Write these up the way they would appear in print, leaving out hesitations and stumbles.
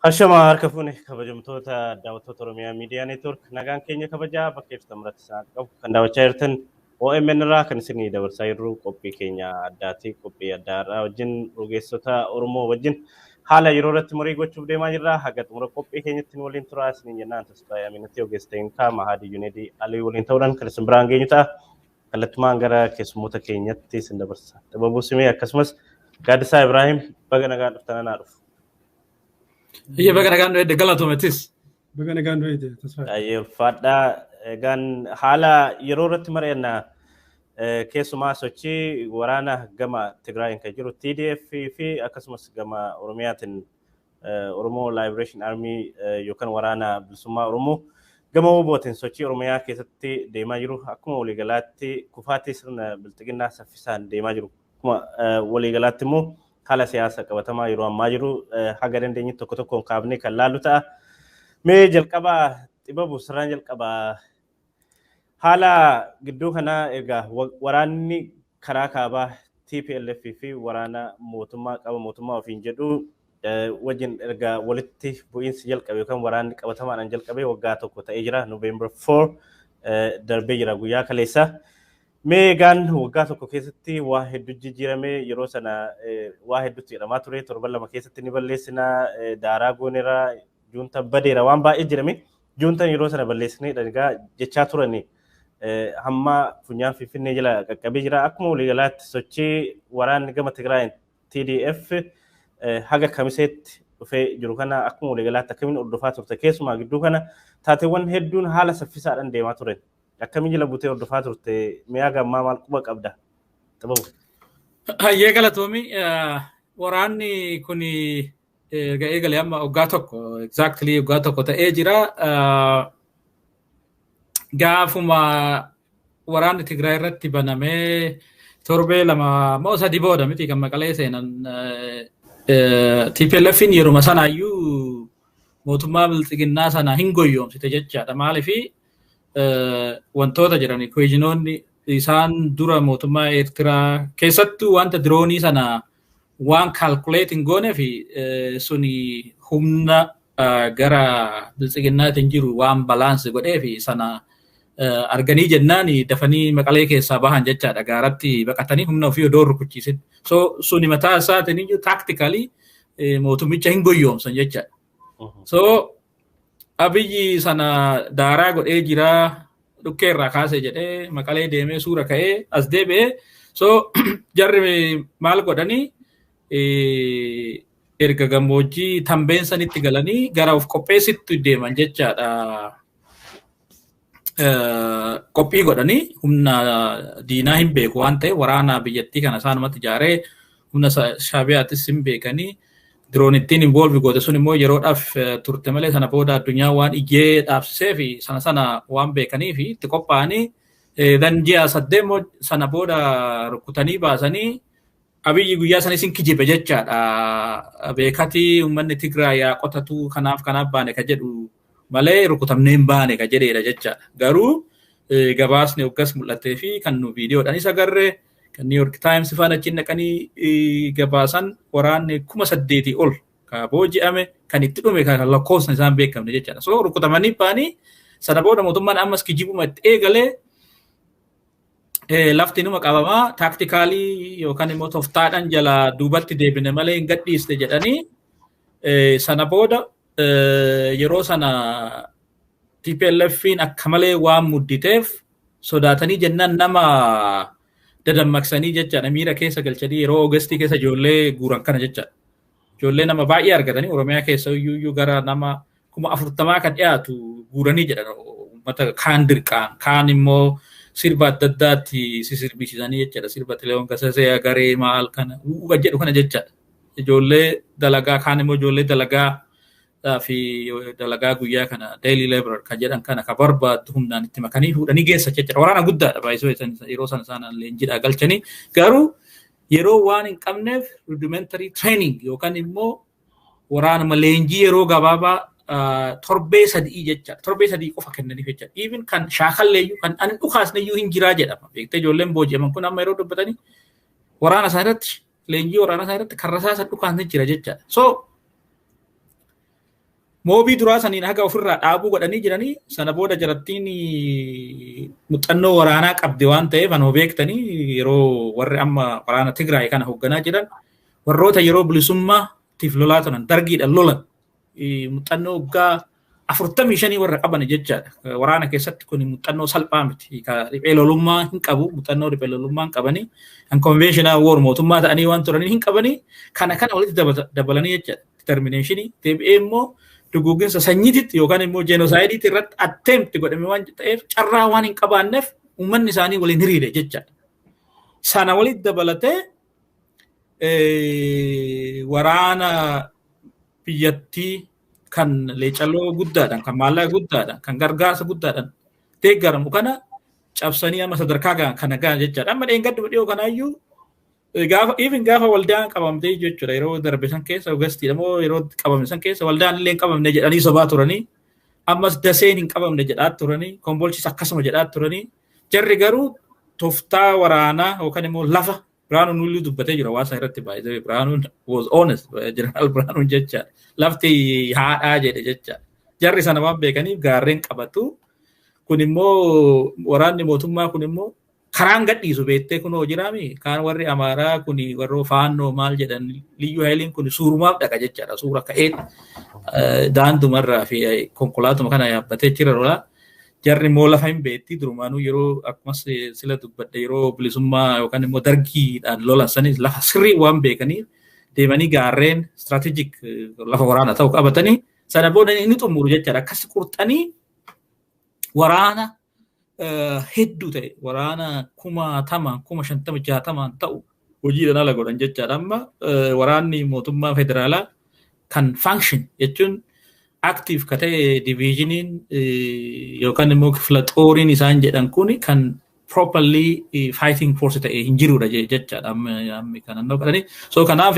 Hashama harka fuune kabajamtoota daawwattoota Oromiyaa Miidiyaa Neetwoork nagaan keenya kabajaa bakka ibsa maratti isaan qabu kan daawwachaa jirtan OMN irraa kan isinii dabarsaa jirru qophii keenya addaati. Qophii addaarraa wajjin ogeessota Oromoo wajjin haala yeroo irratti marii gochuuf deemaa jirra. Haga xumura qophii keenyatti waliin turaa isiniin jennaan tasfaa yaaminatti ogeessa ta'in kaa Mahadii Yuneedii Alii waliin ta'uudhaan kan isin biraan geenyu ta'a. Kallattumaan gara keessummoota keenyatti isin dabarsa. Dababuu Simee akkasumas Gaaddisaa Ibraahim baga nagaan dhuftana naa dhufu. Iya baga nagaan dhufe galatoomaatis. Baga nagaan dhufe tasfaa. Fadhaa egaan haala yeroo irratti mari'annaa keessumaa sochii waraana gama Tigraayin kan jiru TDF fi akkasumas gama Oromiyaatiin Oromoo Liberation Army yookaan waraana bilisummaa Oromoo gama WBOtiin sochii Oromiyaa keessatti deemaa jiru akkuma waliigalaatti kufaatii sirna bilxiginnaa saffisaan deemaa jiru. Akkuma waliigalaatti immoo haala siyaasa qabatamaa yeroo ammaa jiru haga dandeenye tokko tokkoon kaabnee kan laallu ta'a. Mee jalqabaa Xibabu sirraan jalqabaa haala gidduu kanaa egaa waraanni karaa kaabaa TPLF fi waraana mootummaa qaba mootummaa ofiin jedhu wajjin erga walitti bu'iinsi jalqabe yookaan waraanni qabatamaadhaan jalqabe waggaa tokko ta'ee jira November 4 darbee jira guyyaa kaleessa. Mee egaan waggaa tokko keessatti waa hedduu jijjiirame yeroo sana waa hedduutti jedhamaa ture torban lama keessatti ni balleessina daaraa gooneera juunta badeera waan baay'ee jedhame juuntan yeroo sana balleessinee dhagaa jechaa turani hamma funyaan Finfinnee jala qaqqabee jira akkuma waliigalaatti sochii waraanni gama Tigraayin TDF haga kamiseetti dhufee jiru kana akkuma waliigalaatti akkamiin hordofaa turte keessumaa gidduu kana taateewwan hedduun haala saffisaadhaan deemaa turan. Akkamiin jala butee hordofaa turte mi'a gammaa maal quba qabda? Tababu. Hayyee galatoomi waraanni kun ga'ee galee amma waggaa tokko exactly waggaa tokko ta'ee jira. Gaafuma waraanni Tigraay irratti banamee torbee lama moo sadii booda miti kan Maqalee seenan TPLFin yeruma sanaayyuu mootummaa bilxiginnaa sana hin goyyoomsite jechaadha. Maaliifi wantoota jedhani kuwejinoonni isaan dura mootummaa Eertiraa keessattuu wanta diroonii sana waan calculating goone fi suni humna gara bilxiginnaatiin jiru waan balance godhee fi sana arganii jennaan dafanii Maqalee keessaa bahan jechaadha gaaratti baqatanii humna ofii odoo rukuchiisin. So suni mataa isaatiin iyyuu tactically mootummicha hin goyyoomsan jechaadha. So Abiyyi sana daaraa godhee jira dhukkee irraa kaasee jedhee Maqalee deemee suura ka'ee as deebi'ee so jarri maal godhanii erga gammoojjii Tambeensanitti galanii gara of qopheessitti deeman jechaadha. Qophii godhanii humna diinaa hin beeku waan ta'e waraana biyyattii kana isaanumatti ijaaree humna Shaabiyaattis hin beekanii diroonittiin involve goote sun immoo yeroodhaaf turte malee sana booda addunyaa waan ijee dhaabsisee fi sana waan beekanii fi itti qophaa'anii dan ji'a 8 sana booda rukutanii baasanii Abiyyi guyyaa sanis hin kijibe jechaadha. Beekatii uummanni Tigraay yaa qotatu kanaaf baane ka jedhu malee rukutamnee hin baane ka jedheedha jechaadha. Garuu gabaasni hoggas mul'atee fi kan nu viidiyoodhaanis agarree kan New York Times faan achiin dhaqanii gabaasan waraanni 8,000 ol ka booji'ame kan itti dhume kan lakkoofsa isaan beekamne jechaadha. So rukutamanii baanii sana booda mootummaan ammas kijibuma itti eegalee lafti numa qabamaa tactically yookaan immoo toftaadhaan jala duubatti deebine malee hin gadhiiste jedhanii sana booda yeroo sana TPLFin akka malee waan mudditeef sodaatanii jennaan nama dadammaqsanii jechaadha miira keessa galchanii yeroo Oogustii keessa ijoollee guuran kana jechaadha. Ijoollee nama baay'ee argatanii Oromiyaa keessa iyyuu gara nama 40,000 kan dhiyaatu guuranii jedhan uummata kaan dirqaan kaan immoo sirba adda addaatti sirbisiisanii jechaadha. Sirba Xilahuun Gassasee Agaree maal kana jedhu kana jechaadha. Ijoollee dalagaa kaan immoo ijoollee dalagaa fi dalagaa guyyaa kana daily labor kan jedhan kana ka barbaadu humnaan itti makanii fuudhanii geessa jechuudha. Waraana guddaadha baay'isoo yeroo sana leenjiidhaa galchanii garuu yeroo waan hin qabneef rudimentary training yookaan immoo waraanuma leenjii yeroo gabaabaa torbee 3 jechaadha. Torbee 3 qofa kennaniif jechaadha. Even kan shaakalleeyyuu kan ani dhukaasneeyyuu hin jiraa jedhama. Beektee ijoolleen booji'aman kun amma yeroo dubbatanii waraana isaaniirratti leenjii waraana isaaniirratti karrasaa isa dhukaasne jira jechaadha. So moobii duraa saniin haga ofirraa dhaabuu godhanii jiranii sana booda jarattiin muuxannoo waraanaa qabdi waan ta'eef anoo beektanii yeroo warri amma waraana Tigraay kana hoogganaa jiran warroota yeroo bilisummaatiif lolaa turan dargiidhaan lolan muuxannoo waggaa 45 warra qaban jechaadha. Waraana keessatti kun muuxannoo salphaa miti. Riphee lolummaa hin qabu, muuxannoo riphee lolummaa hin qabanii, kan conventional war mootummaa ta'anii waan turanii hin qabanii, kana walitti dabalanii jechaadha. Determinationii deebi'ee immoo duguuginsa sanyiititti yookaan immoo genocide'itti irratti attempt godhame waan ta'eef carraa waan hin qabaanneef uummanni isaanii waliin hiriire jechaadha. Sana walitti dabalatee waraana biyyattii kan leecalloo guddaadhaan, kan maallaqa guddaadhaan, kan gargaarsa guddaadhaan deeggaramu kana cabsanii amma sadarkaa kana gahan jechaadha. Amma dheengaddu dhiyoo kanaayyuu gaafa waldaan qabamtee jechuudha yeroo darbe san keessa Ogastiidha moo yeroo qabame san keessa waldaan illee hin qabamne jedhanii sobaa turanii ammas daseen hin qabamne jedhaa turanii kombolchis akkasuma jedhaa turanii jarri garuu tooftaa waraanaa yookaan immoo lafa Biraanuun nuyi dubbatee jira waasa irratti baay'ee Biraanuun was honest Jeneraal Biraanuun jecha lafti haadhaa jedhe jecha jarri sana waan beekaniif gaarreen qabatu kun immoo waraanni mootummaa kun immoo karaan gadhiisu beektee kunoo jiraami kaan warri Amaaraa kun warroo faannoo maal jedhan liyyuu haayiliin kun suurumaaf dhaqa jechaadha suura ka'ee daandumarraa fi konkolaatuma kana yaabbatee jira rola jarri immoo lafa hin beekti durumaanuu yeroo akkumas sila dubbadde yeroo bilisummaa yookaan immoo dargiidhaan lolan sanis lafa sirrii waan beekaniif deemanii gaarreen strategic lafa waraana ta'u qabatanii sana booda inni xumuru jechaadha akkas qurxanii waraana hedduu ta'e waraana 50,000 ta'u hojiidhaan ala godhan jechaadha amma waraanni mootummaa federaalaa kan function jechuun active katee divisioniin yookaan immoo filaxooriin isaan jedhan kun kan properly fighting force ta'e hin jirudha jechaadha amma kanannoo qadanii so kanaaf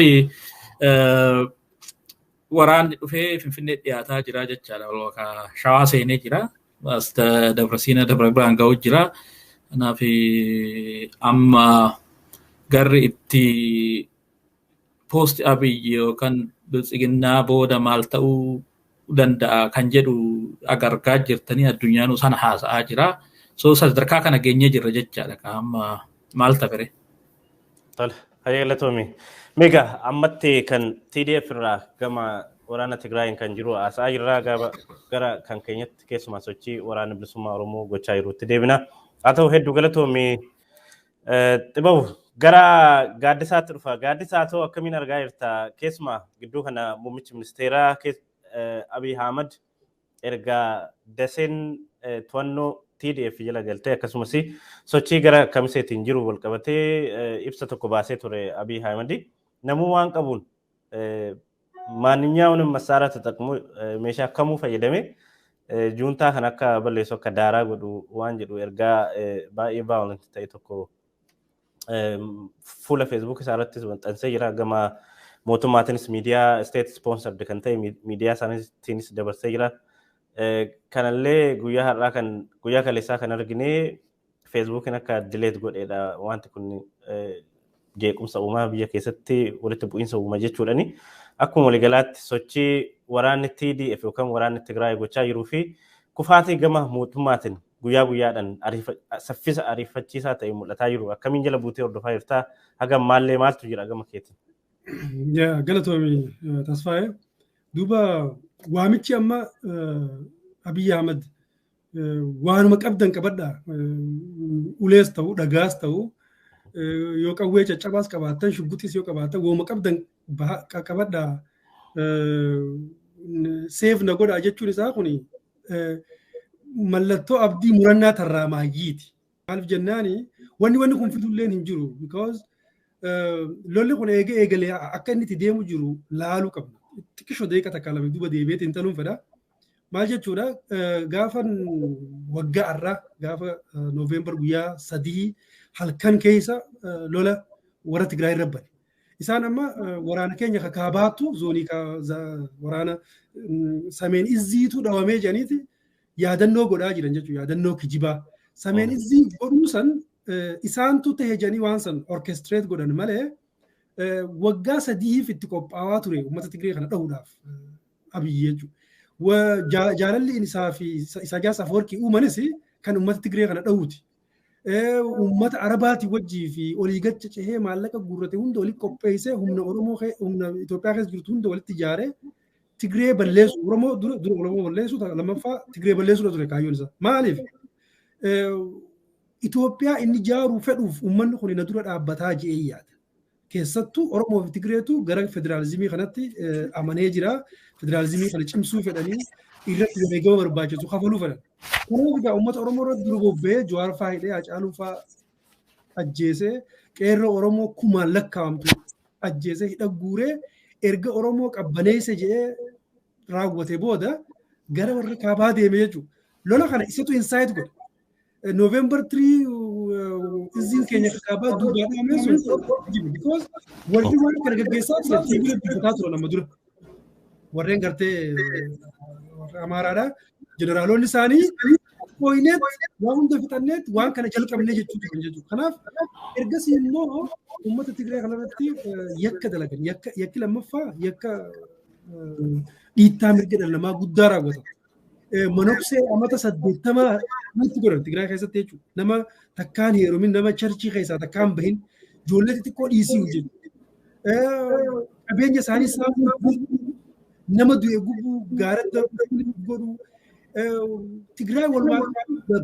waraanni dhufee Finfinnee dhiyaataa jira jechaadha walaka Shawaa seenee jira asta Dabrasiina Dabra Biraan ga'u jira kanaaf amma garri itti post Abiy yookaan biltsiginnaa booda maal ta'uu danda'a kan jedhu agargaa jirtanii addunyaan sana haasa'aa jira so sadarkaa kana geenye jirra jechaadha amma maal ta'e tole hayyalatoomi mega ammatti kan TDF irraa gama waraana Tigraayin kan jiru haasa'aa jirra gara kan keenyatti keessumaa sochii waraana bilisummaa Oromoo gochaa jirutti deebina haa ta'u hedduu galatoomi xibabu gara gaaddisaatti dhufa gaaddisaa ta'u akkamiin argaa jirta keessumaa gidduu kana muummichi ministeeraa Abiy Ahmed erga daseen to'annoo TDF jala galtee akkasumas sochii gara kamiseetiin jiru wal qabatee ibsa tokko baasee ture Abiy Ahmed namuu waan qabuun maanninyaaውን መሳሪያ ተጠቅሞ meeshaa kamuu fayyadame juuntaa kan akka balleessu akka daaraa godhu waan jedhu ergaa baay'ee violent ta'e tokko fuula Facebook isaarratti maxxansee jira gama mootummaatiinis miidiyaa state sponsored kan ta'e miidiyaa isaaniitiinis dabarsee jira kanallee guyyaa har'aa kan guyyaa kaleessaa kan argine Facebookin akka delete godheedha wanti kun jeequmsa uumaa biyya keessatti walitti bu'iinsa uuma jechuudhani akkuma waliigalaatti sochii waraanni TDF yookaan waraanni Tigraay gochaa jiruu fi kufaatii gama mootummaatiin guyyaa guyyaadhaan saffisa ariifachiisaa ta'e mul'ataa jiru akkamiin jala buutee hordofaa jirta hagam maallee maaltu jira gama keetiin galatoomi tasfaa'ee duuba waamichi amma Abiy Ahmed waanuma qabdan qabadha ulees ta'u dhagaas ta'u yoo qawwee caccabaas qabaatan shugguxis yoo qabaatan waanuma qabdan qabadha seef na godha jechuun isaa kun mallattoo abdii murannaa tarraa maayyiiti maaliif jennaani wanni kun fidulleen hin jiru because lolli kun eegalee akka inni itti deemu jiru laaluu qabna xiqqishoo deeqa takka lama duuba deebi'eetiin xaluun fedha maal jechuudha gaafa waggaa irraa gaafa Nooveembar guyyaa 3 halkan keessa lola warra Tigraay rabbani isaan amma waraana keenya kakaabaatu zoonii waraana sameen izziitu dhawamee jedhaniiti yaadannoo godhaa jiran jechuudha yaadannoo kijibaa sameen izzii godhuu san isaantu ta'e jedhanii waan san orchestrate godhan malee waggaa 3 itti qophaa'aa ture uummata Tigree kana dhahuudhaaf Abiy jechuudha وجالل إنسان في إساجاس أفوركي ومنسي كان أمة تجري كان داوتي أمة عرباتي وجي في أوليجات شيء مالك جورته هم دولي كوبيسة هم نورمو خي هم إثيوبيا خس جرتون دولي تجارة تجري بللس ورمو دور ورمو بللس لما فا تجري بللس ولا ترى كايونسا ما أعرف إثيوبيا إني جارو فدوف أمة نقولي ندور أبتاج إياد كيساتو أورمو في تجريتو غير فدراليزمي خناتي أمانة جرا فدراليزمي خلي تشمسو فداني إيرت بيجوا برباجة تو خافلو فدان كانوا بيجا أمة أورمو رد دروبو بيه جوار فايدة أجانو فا أجهزة كيرو أورمو كمالك كامتو أجهزة هيدا غورة إرجع أورمو كابناي سجى راغوته بودا غير ورك كابادة ميجو لولا خنا إسيتو إنسايد قول November 3 izin Kenya kaba duba na meso because world war karga gesa se tigre bitato na madura warren garte amarada generalon lisani poinet waan da fitanet waan kana jalqab ne jechu khanaf ergasi no ummat tigre khalati yakka dalagan yakka lamma yakka diitta mirgedal nama guddara gota منوكسي أمتا سدتما نت قرن تقرأ خيسة تيجو نما تكان هيرو من نما شرشي خيسة تكان بهن جولة تكون إيسي وجد أبين جساني سام نما دو يجوبو غارت دارو تقرأ والله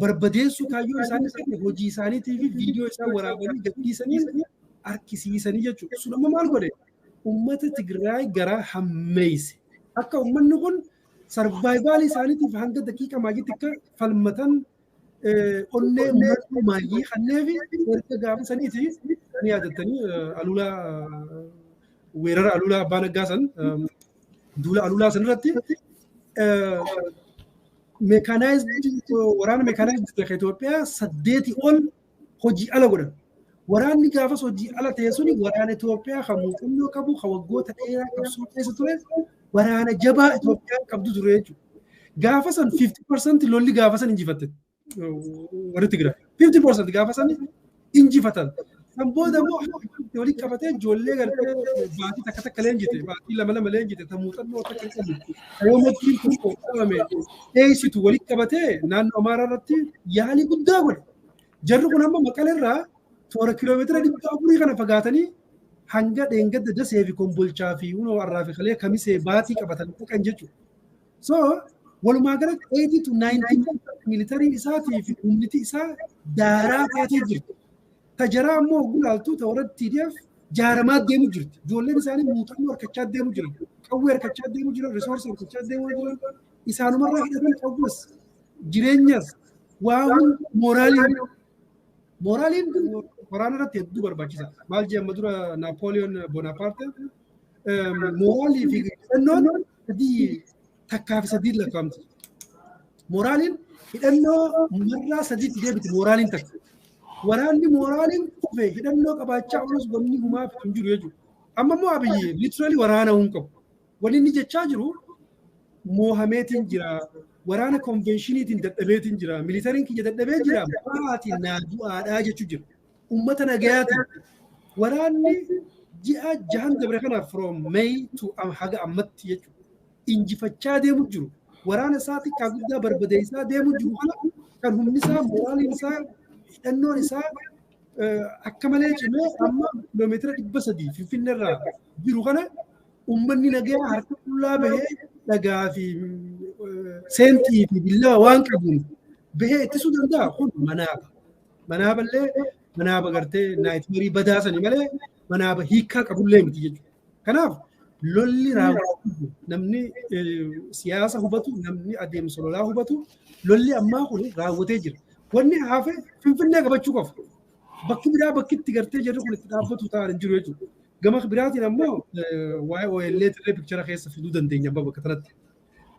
بربديسو كايو إساني سامي هوجي إساني تيجي فيديو إساني ورابني جبتي إساني أركيسي إساني جاتو سلام مال قرن أمتا تقرأ غرا هميس أكا أمم نقول survival isaaniiti fi hanga daqiiqa maagii xiqqaa falmatan onnee maagii kanneefi erga gaafa saniiti ni yaadattanii alulaa weerara alulaa abbaa naggaa san duula alulaa san irratti waraana meekanaayizd ta'e Itoophiyaa 8 ol hojii ala godhan. Waraanni gaafas hojii ala ta'e suni waraana Itoophiyaa kan muuxannoo qabu kan waggoota dheeraa qabsoo keessa ture waraana jabaa Itoophiyaan qabdu ture jechuudha. Gaafa san 50% lolli gaafa san injifatte warri Tigraay 50% gaafa san injifatan. Kan booda immoo waliin qabatee ijoollee gartee baatii takka takka leenjite baatii lama leenjite ta muuxannoo takka qabu. Yoo mootiin kun qabame eeysitu waliin qabatee naannoo Amaaraa irratti yaalii guddaa godhe. Jarri kun amma Maqaleerraa toora kiiloomeetira 400 kana fagaatanii hanga dheengadda dasee fi kombolchaa fi unoo arraa fi kalee kamisee baatii qabatan dhaqan jechuudha. So walumaa galatti 80 to 90 militariin isaatii fi humniti isaa daaraa taatee jirti. Tajaraa ammoo gulaaltuu ta'urra TDF jaaramaa deemu jirti. Ijoolleen isaanii muuxannoo harkachaa deemu jiran, qawwee harkachaa deemu jiran, risoorsii harkachaa deemu jiran, isaanumarraa hidhatan qawwees, jireenyas, waan moraaliin waraana irratti hedduu barbaachisaa. Maal jedhama dura Naapooliyoon Boonaapaarte moraalii fi hidhannoon sadii takkaa fi sadii lakkaa'amti. Moraaliin hidhannoo marraa sadiitti deebiti moraaliin takka. Waraanni moraaliin kufe hidhannoo qabaachaa olus wanni humaaf hin jiru jechuudha. Amma immoo Abiyyi literally waraana hin qabu. Wanni inni jechaa jiru moohameetiin jira. Waraana konvenshiiniitiin dadhabeetiin jira. Militariin kiyya dadhabee jira. Baatiin naa du'aadhaa jechuu jira. Uummata nagayaatiin. Waraanni ji'a jahan dabre kanaaf from May to haga ammatti jechuudha. Injifachaa deemu jiru. Waraana isaa xiqqaa guddaa barbadeessaa deemu jiru kana kan humni isaa moraaliin isaa hidhannoon isaa akka malee cimee amma kiiloomeetira 300 Finfinneerraa jiru kana uummanni nagayaa harka qullaa bahee dhagaa fi seentii fi billaa waan qabuun bahee ittisuu danda'a kun manaaba. Manaaballee manaaba gartee naayitmeerii badaasanii malee manaaba hiikaa qabullee miti jechuudha. Kanaaf lolli raawwatu namni siyaasa hubatu namni adeemsa lolaa hubatu lolli ammaa kun raawwatee jira. Wanni hafe Finfinnee qabachuu qofa. Bakki biraa bakkitti gartee jirru kun itti dhaabbatu ta'an jiru jechuudha. Gama biraatiin ammoo waa'ee OLA tirree pikchara keessa fiduu dandeenya bakka kanatti.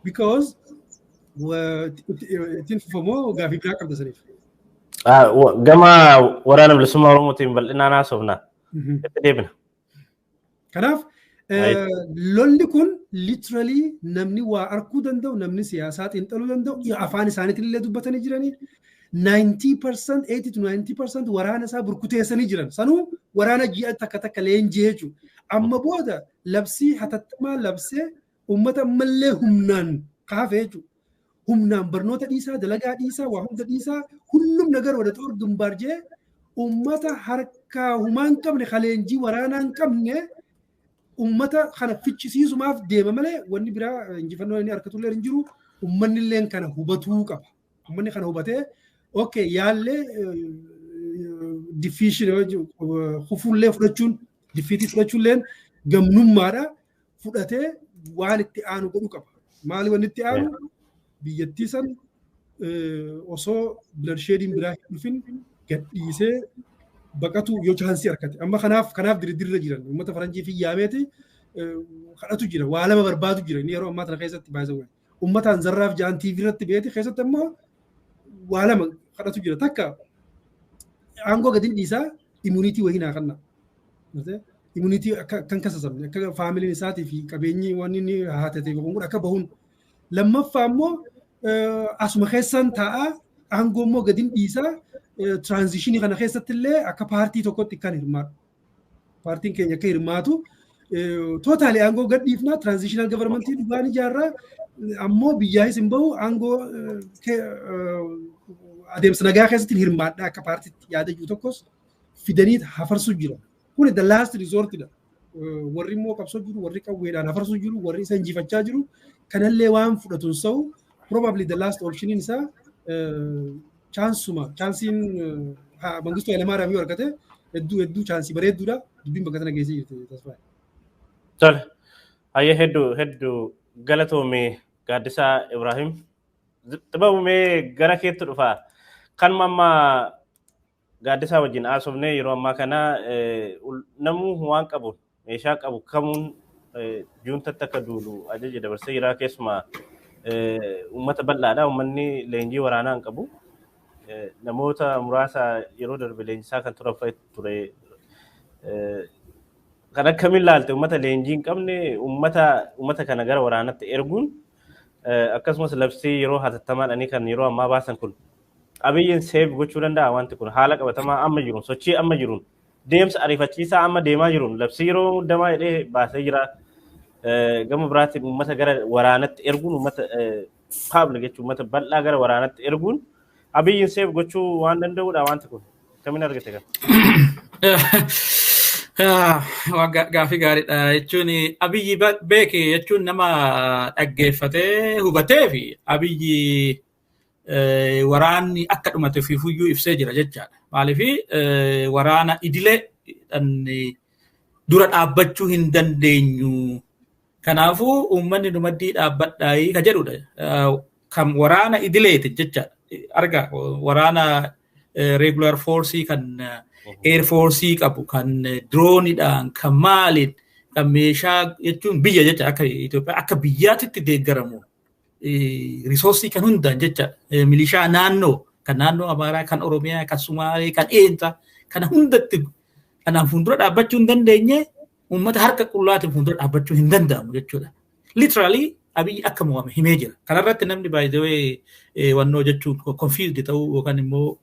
Because ittiin fufamoo gaafii biraa qabda saniif. Gama waraana bilisummaa Oromootiin bal'inaan haasofna. Itti deebina. Kanaaf lolli kun literally namni waa arguu danda'u namni siyaasaa xiinxaluu danda'u afaan isaaniitiin illee dubbatanii jiranii 90% 80 to 90% waraana isaa burkuteessanii jiran sanuu waraana ji'a takka takka leenjii jechuudha. Amma booda labsii hatattamaa labsee uummata ammallee humnaan kaafee jechuudha. Humnaan barnoota dhiisaa, dalagaa dhiisaa, waa hunda dhiisaa, hullum nagar wada xor gumbaar jee ummata harkaa humaa hin qabne kaleenjii waraanaa hin qabne ummata kana fichisiisumaaf deema malee wanni biraa injifannoo inni harkatullee hin jiru. Ummanni illee kana hubatuu qaba. Ummanni kana hubatee okay yaallee diffiishin hufullee fudhachuun diffiitii fudhachuulleen gamnummaadha fudhatee waan itti aanu godhu qaba. Maali wanni itti aanu biyyattii san osoo bilarsheediin biraa hin dhufin gadhiisee baqatu yoo chaansii harkate. Amma kanaaf diriirra jiran uummata faranjii fi yaameeti kadhatu jira. Waa lama barbaadu jira. Inni yeroo ammaa kana keessatti baay'ee ummataan zarraaf jaan TV irratti beeti keessatti ammoo waa lama kadhatu jira. Takka aangoo gadin dhiisaa immuniitii wayii naa kanna. Immuniitii kan kasasamne akka faamiliin isaatii fi qabeenyi waan inni haatatee kun akka bahuun. Lammaffaa ammoo asuma keessan taa'aa aangoo immoo gadin dhiisaa transitionii kana keessatti illee akka paartii tokkotti kan hirmaatu. Paartiin keenya akka hirmaatu totally aangoo gadhiifnaa transitional governmentii dhugaan ijaarraa ammoo biyyaahis hin bahu aangoo adeemsa nagaa keessatti hirmaadhaa akka paartiitti yaada jiru tokkos fidanii hafarsuu jira. Kuni the last resort dha. Warri immoo qabsoo jiru, warri qawweedhaan hafarsuu jiru, warri isa injifachaa jiru kanallee waan fudhatuun sa'u probably the last option isaa chaansiin Mangistuu Hayilamaariyaam yoo argate hedduu chaansii bareedduudha. Dubbiin bakka sana geessee jirti tasfaa. Tole. Hayyee hedduu galatoomee Gaaddisaa Ibrahim. Xibabumee gara keetti dhufaa. Kan mamma Gaaddisaa wajjin haasofnee yeroo ammaa kana namuu waan qabu meeshaa qabu kamuun juuntatti akka duulu ajaja dabarsee jira keessumaa uummata bal'aadha. Uummanni leenjii waraanaa hin qabu. Namoota muraasa yeroo darbe leenjisaa kan turan fa'i ture. Kan akkamiin ilaalte uummata leenjii hin qabne uummata kana gara waraanatti erguun akkasumas labsii yeroo hatattamaadhanii kan yeroo ammaa baasan kun abiyyiin seef gochuu danda'a wanti kun haala qabatamaa amma jiruun sochii amma jiruun deemsa ariifachiisaa amma deemaa jiruun labsii yeroo muddamaa jedhee baasee jira. Gama biraatiin uummata gara waraanatti erguun uummata paablik jechuun uummata bal'aa gara waraanatti erguun abiyyiin seef gochuu waan danda'udha wanti kun kamiin argite kan? Gaafii gaariidha jechuun abiyyi beeke jechuun nama dhaggeeffatee hubatee fi abiyyi waraanni akka dhumate fi fuyyuu ibsee jira jechaadha. Maaliif waraana idilee dura dhaabbachuu hin dandeenyu. Kanaafuu uummanni dhumaddii dhaabbadhaayii ka jedhudha. Kan waraana idileeti jechaadha. Arga waraana regular force kan air force qabu kan droonidhaan kan maaliin kan meeshaa jechuun biyya jecha akka Itoophiyaa akka biyyaatitti deeggaramu resource kan hundaan jecha milishaa naannoo kan naannoo Amaaraa kan Oromiyaa kan Sumaalee kan Eenta kana hundatti kanaan fuuldura dhaabbachuu hin dandeenye uummata harka qullaatiin fuuldura dhaabbachuu hin danda'amu jechuudha. Literally abiyyi akka mo'ame himee jira. Kanarratti namni baay'ee wannoo jechuun confused ta'uu yookaan immoo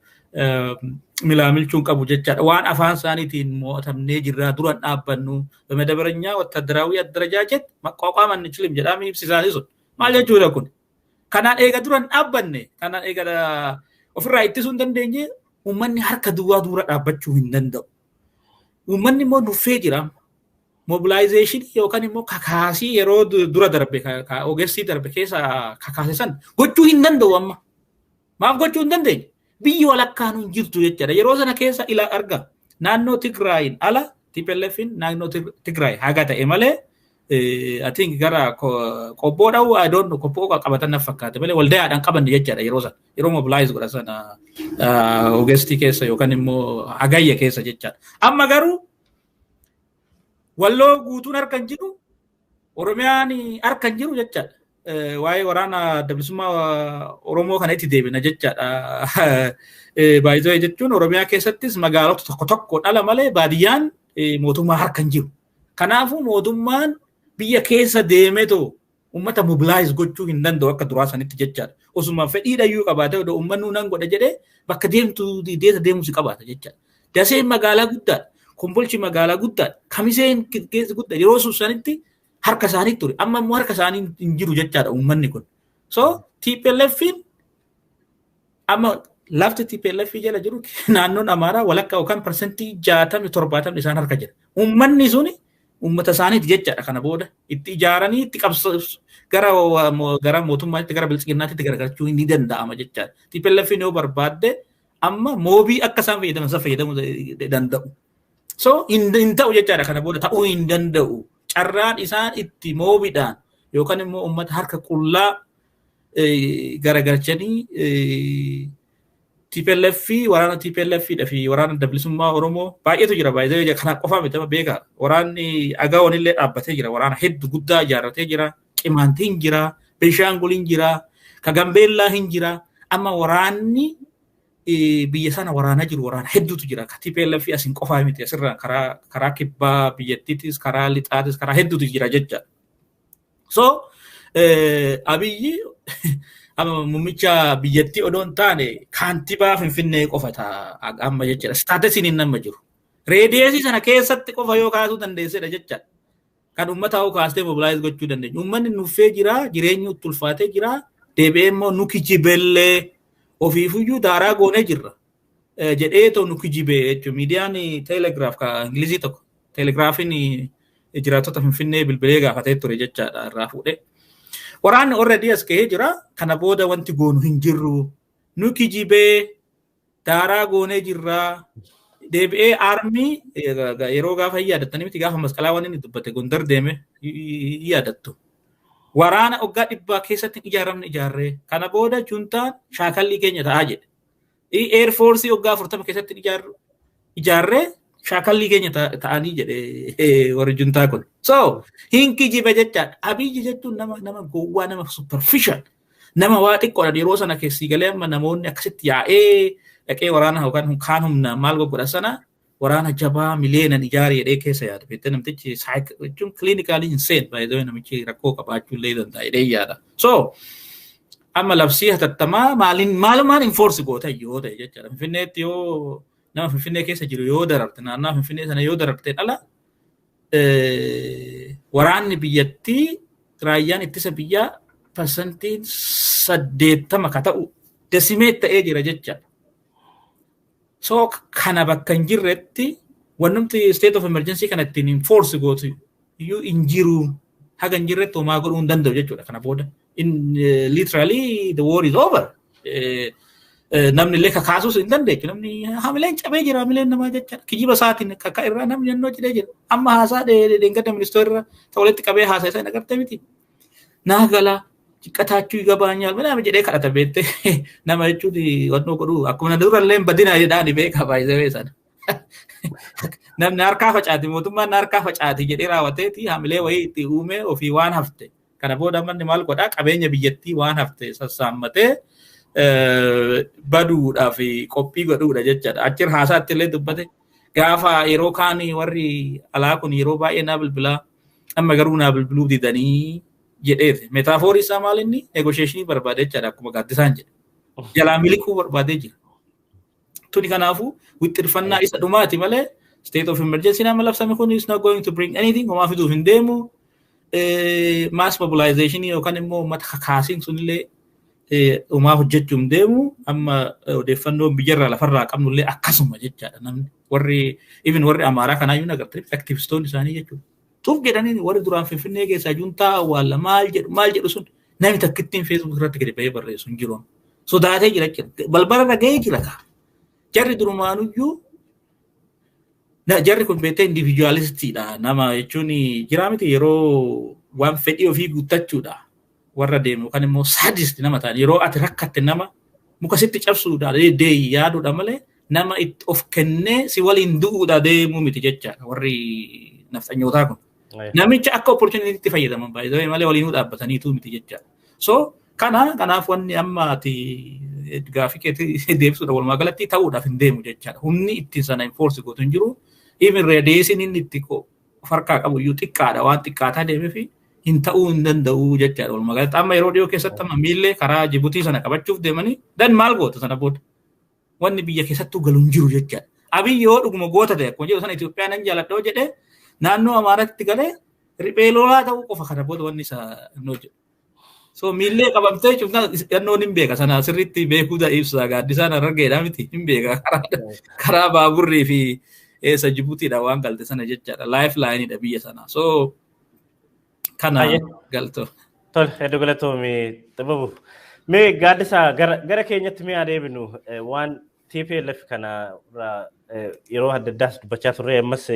milaamilchuun qabu jechaadha. Waan afaan isaaniitiin mo'atamnee jirraa duraan dhaabbannu bamadabaranyaa wattadaraawii addarajaajet maqaaqaaman chilim jedhamee ibsisaanii sun maal jechuudha kun? Kanaan eega duraan dhaabbanne kanaan eega ofirraa ittisuu hin dandeenye uummanni harka duwwaa dura dhaabbachuu hin danda'u. Uummanni immoo nuffee jira. Mobilization yookaan immoo kakaasii yeroo dura darbe ogeessii darbe keessa kakaase san gochuu hin danda'u amma. Maaf gochuu hin dandeenye? Biyyi walakkaan hin jirtu jechaadha. Yeroo sana keessa ila arga naannoo Tigraayin ala TPLFin naannoo Tigraay haga ta'e malee I think gara qobboo dha'u I don't know qobboo qabatan na fakkaate malee waldayaadhaan qabanne jechaadha yeroo sana. Yeroo mobilize godha sana ogeessii keessa yookaan immoo hagayya keessa jechaadha. Amma garuu walloo guutuun harkan jiru Oromiyaan harkan jiru jechaadha. Waa'ee waraana dabsummaa Oromoo kana itti deebina jechaadha. Baay'ee jechuun Oromiyaa keessattis magaalota tokko tokko dhala malee baadiyyaan mootummaa harkan jiru. Kanaafuu mootummaan biyya keessa deemetoo uummata mobilize gochuu hin danda'u akka duraa sanitti jechaadha. Osuma fedhiidhayyuu qabaate uummanni nan godha jedhee bakka deemtu deessa deemusi qabaata jechaadha. Daseen magaalaa guddaadha. Kombolchi magaalaa guddaadha. Kamiseen keessa guddaa yeroo sanitti harka isaanii ture. Amma immoo harka isaanii hin jiru jechaadha uummanni kun. So TPLF amma lafti TPLF jala jiru naannoon Amaaraa walakkaa yookaan parsentii 60-70 isaan harka jira. Uummanni suni uummata isaaniiti jechaadha kana booda itti ijaaranii itti gara mootummaatti gara bilchiginnaatti garagalchuu ni danda'ama jechaadha. TPLF yoo barbaadde amma moobii akka isaan fayyadamu danda'u. So hin ta'u jechaadha kana booda ta'uu hin danda'u. Carraan isaan itti moobiidhaan yookaan immoo uummata harka qullaa garagalchanii TPLF waraana TPLF fi waraana dablisummaa Oromoo baay'eetu jira baay'ee kana qofaa miti beeka waraanni agaawwan illee dhaabbatee jira waraana hedduu guddaa ijaarratee jira Qimaantiin jira Beenshaanguliin jira Kagambeellaa hin jira amma waraanni biyya sana waraana jiru waraana hedduutu jira TPLF asin qofaa miti asirra karaa kibbaa biyyattiitis karaa lixaatis karaa hedduutu jira jecha so Abiyyi amma mumicha biyyattii odoon taane kaantibaa Finfinnee qofata amma jechuudha. Staatasiin hin nama jiru. Reediyeesii sana keessatti qofa yoo kaasuu dandeessedha jechuudha. Kan uummata hoo kaastee mobilaayiz gochuu dandeenya. Uummanni nuffee jira, jireenyi itti ulfaatee jira, deebi'ee immoo nu kijibellee ofiifuyyuu daaraa goonee jirra. Jedhee too nu kijibee jechuudha. Miidiyaan Teelegiraaf ka Ingilizii tokko. Teelegiraafiin jiraattota Finfinnee bilbilee gaafatee ture jechaadha irraa fuudhee. Waraanni already as ka'ee jira kana booda wanti goonu hin jirru nu kijibee daaraa goonee jirra deebi'ee armii yeroo gaafa yaadattanii miti gaafa masqalaa waan inni dubbate Gondar deeme yaadattu waraana waggaa 100 keessatti ijaarree kana booda juntaan shaakallii keenya ta'aa jedhe Air Force waggaa 40 keessatti ijaarree shaakallii keenya ta'anii jedhe warri juntaa kun. So hin kijibe jechaadha. Abiyyi jechuun nama gowwaa nama superficial nama waa xiqqoodha yeroo sana keessi galee amma namoonni akkasitti yaa'ee dhaqee waraana yookaan kaan humna maal godha sana waraana jabaa miliyeenan ijaaree jedhee keessa yaada. Beektee namtichi jechuun clinically insane baay'ee namichi rakkoo qabaachuu illee danda'a jedhee yaada. So amma labsii hatattamaa maalumaan enforce goota yoo ta'e jechaadha. Finfinneetti yoo nama Finfinnee keessa jiru yoo dararte naannoo Finfinnee sana yoo dararte dhala waraanni biyyattii raayyaan ittisa biyyaa parsentiin 80 ka ta'u desimeet ta'ee jira jechaadha. So kana bakka hin jirretti wannumti state of emergency kana ittiin enforce gootu iyyuu hin jiru haga hin jirretti homaa godhuu hin danda'u jechuudha kana booda. Literally the war is over. Namni illee kakaasuus hin dandeechu namni hamileen cabee jira hamileen namaa jechaadha kijiba isaatiin kakka irraa namni yannoo cidhee jira amma haasaa deengada ministeerra ta'u walitti qabee haasaa isa hin agarte miti naa galaa ciqqataachuu gabaanyaal midhaan jedhee kadhata beette nama jechuun wannoo godhu akkuma durallee badina jedhaan beeka baay'ee sana namni harkaa facaati mootummaan harkaa facaati jedhee raawwateeti hamilee wayii itti uume ofii waan hafte kana booda manni maal godhaa qabeenya biyyattii waan hafte sassaammatee baduudhaa fi qophii godhuudha jechaadha. Achirra haasaatti illee dubbate gaafa yeroo kaanii warri alaa kun yeroo baay'ee naa bilbilaa amma garuu naa bilbiluu didanii jedheeti. Metaaforii isaa maal inni negotiationii barbaade jechaadha akkuma gaaddisaan jedhe. Jalaa miliquu barbaadee jira. Tuni kanaafuu wixxirfannaa isa dhumaati malee state of emergency nama labsame kun is not going to bring anything homaa fiduuf hin deemu. Mass mobilization yookaan immoo uummata kakaasiin sunillee umaa hojjechuun deemu amma odeeffannoon biyyarraa lafarraa qabnullee akkasuma jechaadha namni warri Amaaraa kanaayyuu nagartee aktivistoonni isaanii jechuudha. Tuuf jedhanii warri duraan Finfinnee keessaa juntaa awwaala maal jedhu sun namni takkittiin Facebook irratti gadi bahee barreessu hin jiru. Sodaatee jira jechuudha. Balbala gahee jira kaa. Jarri durumaanuyyuu jarri kun beektee individualistiidha nama jechuun jiraa miti yeroo waan fedhii ofii guuttachuudha. Warra deemu kan immoo sadist nama ta'an yeroo ati rakkatte nama muka sitti cabsuudha deeyi yaaduudha malee nama of kennee si waliin du'uudha deemuu miti jechaadha warri nafxanyootaa kun. Namicha akka opportunity itti fayyadaman baay'ee malee waliinuu dhaabbataniitu miti jechaadha. So kanaaf wanni amma ati gaafii keetti deebisuudha walumaa galatti ta'uudhaaf hin deemu jechaadha. Humni ittiin sana enforce gootu hin jiru. Even radiation inni itti farkaa qabu iyyuu xiqqaadha waan xiqqaataa deemee fi hin ta'uu hin danda'u jechaadha walumaa galatti. Amma yeroo dhiyoo keessatti amma miillee karaa Jibuutii sana qabachuuf deemanii dan maal goota sana booda wanni biyya keessattuu galu hin jiru jechaadha. Abiyyi yoo dhuguma goota ta'e akkuma jedhu sana Itoophiyaa nan jaaladha jedhee naannoo Amaaraatti galee riphee lolaa ta'uu qofa kana booda wanni isa hin hojjetu. So miillee qabamtee cufnaa yannoon hin beeka sana sirriitti beekuu da ibsa gaaddisaan argeedha miti hin beeka karaa baaburrii fi eessa Jibuutiidha waan galte sana jechaadha lifeline biyya sana so kana galto. Tol hedduu galatoomii Xibabu. Mee gaaddisaa gara keenyatti mee adeemnu waan TPLF kana yeroo adda addaas dubbachaa turre ammas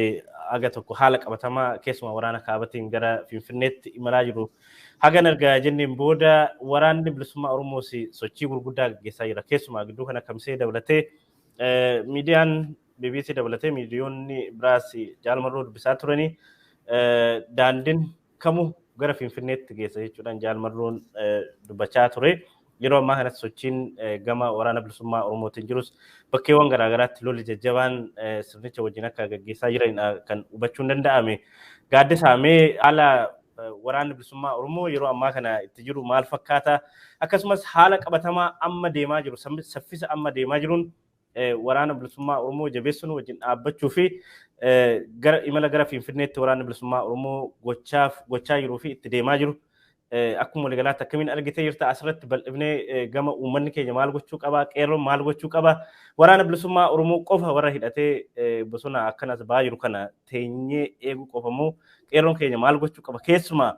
aga tokko haala qabatamaa keessumaa waraana kaabatiin gara Finfinneetti imalaa jiru. Hagan argaa jenneen booda waraanni bilisummaa Oromoos sochii gurguddaa gaggeessaa jira. Keessumaa gidduu kana Kamisee dabalatee miidiyaan BBC dabalatee miidiyoonni biraas jaalmarroo dubbisaa turanii daandiin kamuu gara Finfinneetti geessa jechuudhaan jaalmarroon dubbachaa ture. Yeroo ammaa kanatti sochiin gama waraana bilisummaa Oromootiin jirus bakkeewwan garaagaraatti lolli jajjabaan sirnicha wajjin akka gaggeessaa jiran kan hubachuun danda'ame. Gaaddisaa mee haala waraanni bilisummaa Oromoo yeroo ammaa kana itti jiru maal fakkaata? Akkasumas haala qabatamaa amma deemaa jiru saffisa amma deemaa jiruun waraana bilisummaa Oromoo jabeessuun wajjin dhaabbachuu fi imala gara Finfinneetti waraana bilisummaa Oromoo gochaa jiruu fi itti deemaa jiru. Akkuma waliigalaatti akkamiin argitee jirta asirratti bal'ifnee gama uummanni keenya maal gochuu qaba qeerroon maal gochuu qaba waraana bilisummaa Oromoo qofa warra hidhatee bosona akkanas ba'aa jiru kana teenyee eeguu qofa moo qeerroon keenya maal gochuu qaba keessumaa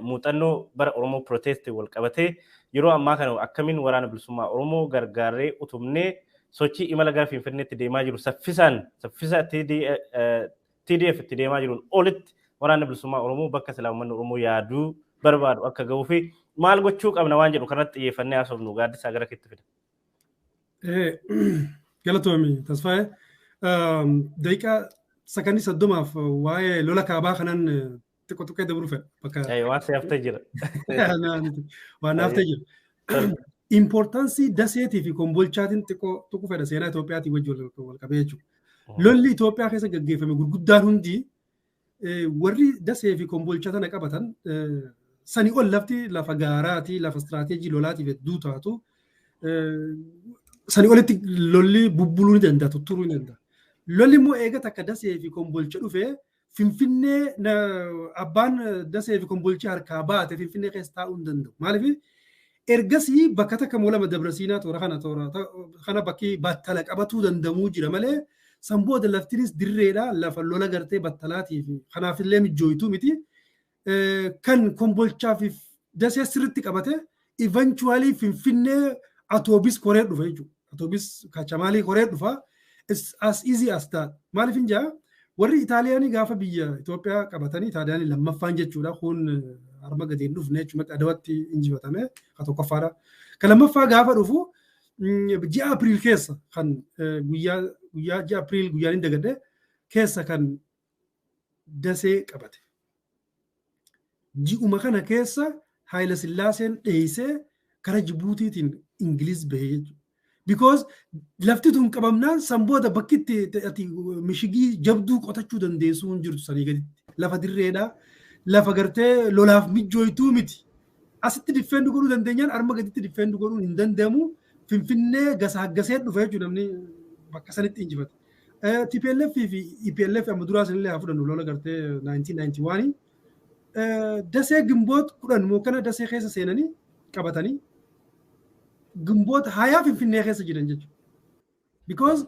muuxannoo bara Oromoo protestii wal qabatee yeroo ammaa kana akkamiin waraana bilisummaa Oromoo gargaaree utubnee sochii imala gara Finfinneetti deemaa jiru saffisa TDF itti deemaa jiruun olitti waraana bilisummaa Oromoo bakka islaamummaan Oromoo yaaduu barbaadu akka ga'uu fi maal gochuu qabna waan jedhu kanatti xiyyeeffannee haasofnu gaaddisaa gara keetti fida. Galatoomii Tasfaayee daqiiqaa sakandii 30 waa'ee lola kaabaa kanan xiqqoo dabruu fedha bakka waan seeftee jira. Waan haftee jira. Importansii daseetii fi kombolchaatiin xiqqoo fedha seenaa Itoophiyaatiin wajjin wal qabee jechuudha. Lolli Itoophiyaa keessa gaggeeffame gurguddaan hundi warri dasee fi kombolchaa tana qabatan sanii ol lafti lafa gaaraati lafa istiraatiijii lolaatiif hedduu taatu sanii olitti lolli bubbuluu ni danda'a tutturuu ni danda'a. Lolli immoo eegata akka dasee fi kombolcha dhufee Finfinnee abbaan dasee fi kombolchaa harkaa baate Finfinnee keessa taa'uu hin danda'u. Maaliif ergasii bakka takka moolama Dabrasiinaa toora kana bakki battala qabatuu danda'amuu jira malee Sambooda laftinis dirreedha lafa lola gartee battalaatii fi kanaafillee mijjooytuu miti kan kombolchaa fi dasee sirriitti qabate eventually Finfinnee atoobis koree dhufa jechuudha. Atoobis kachamaalii koree dhufa as easy as that. Maaliif hin jaa warri Itaaliyaanii gaafa biyya Itoophiyaa qabatanii Itaaliyaanii lammaffaan jechuudha kun harma gadi hin dhufne jechuudha adawatti injifatame ka tokkoffaadha. Kan lammaffaa gaafa dhufu ji'a Apriil keessa kan guyyaa ji'a Apriil guyyaan hin dagadde keessa kan dasee qabate. Ji'uma kana keessa Haayila Sillaaseen dheeysee kara Jibuutiitiin Ingiliz bahee jechuudha. Because lafti tun qabamnaan sambooda bakkitti mishigii jabduu qotachuu dandeessuu hin jirtu sanii gaditti. Lafa dirreedhaa lafa gartee lolaaf mijjooytuu miti. Asitti diffeendu godhuu dandeenyaan arma gaditti diffeendu godhuun hin danda'amu. Finfinnee gasee dhufa jechuudha namni bakka sanitti injifate. TPLF fi EPLF amma duraa sanillee haa fudhannu lola gartee 1991 dasee gimboot 10 moo kana dasee keessa seenanii qabatanii gimboot hayaa Finfinnee keessa jiran jechuudha. Because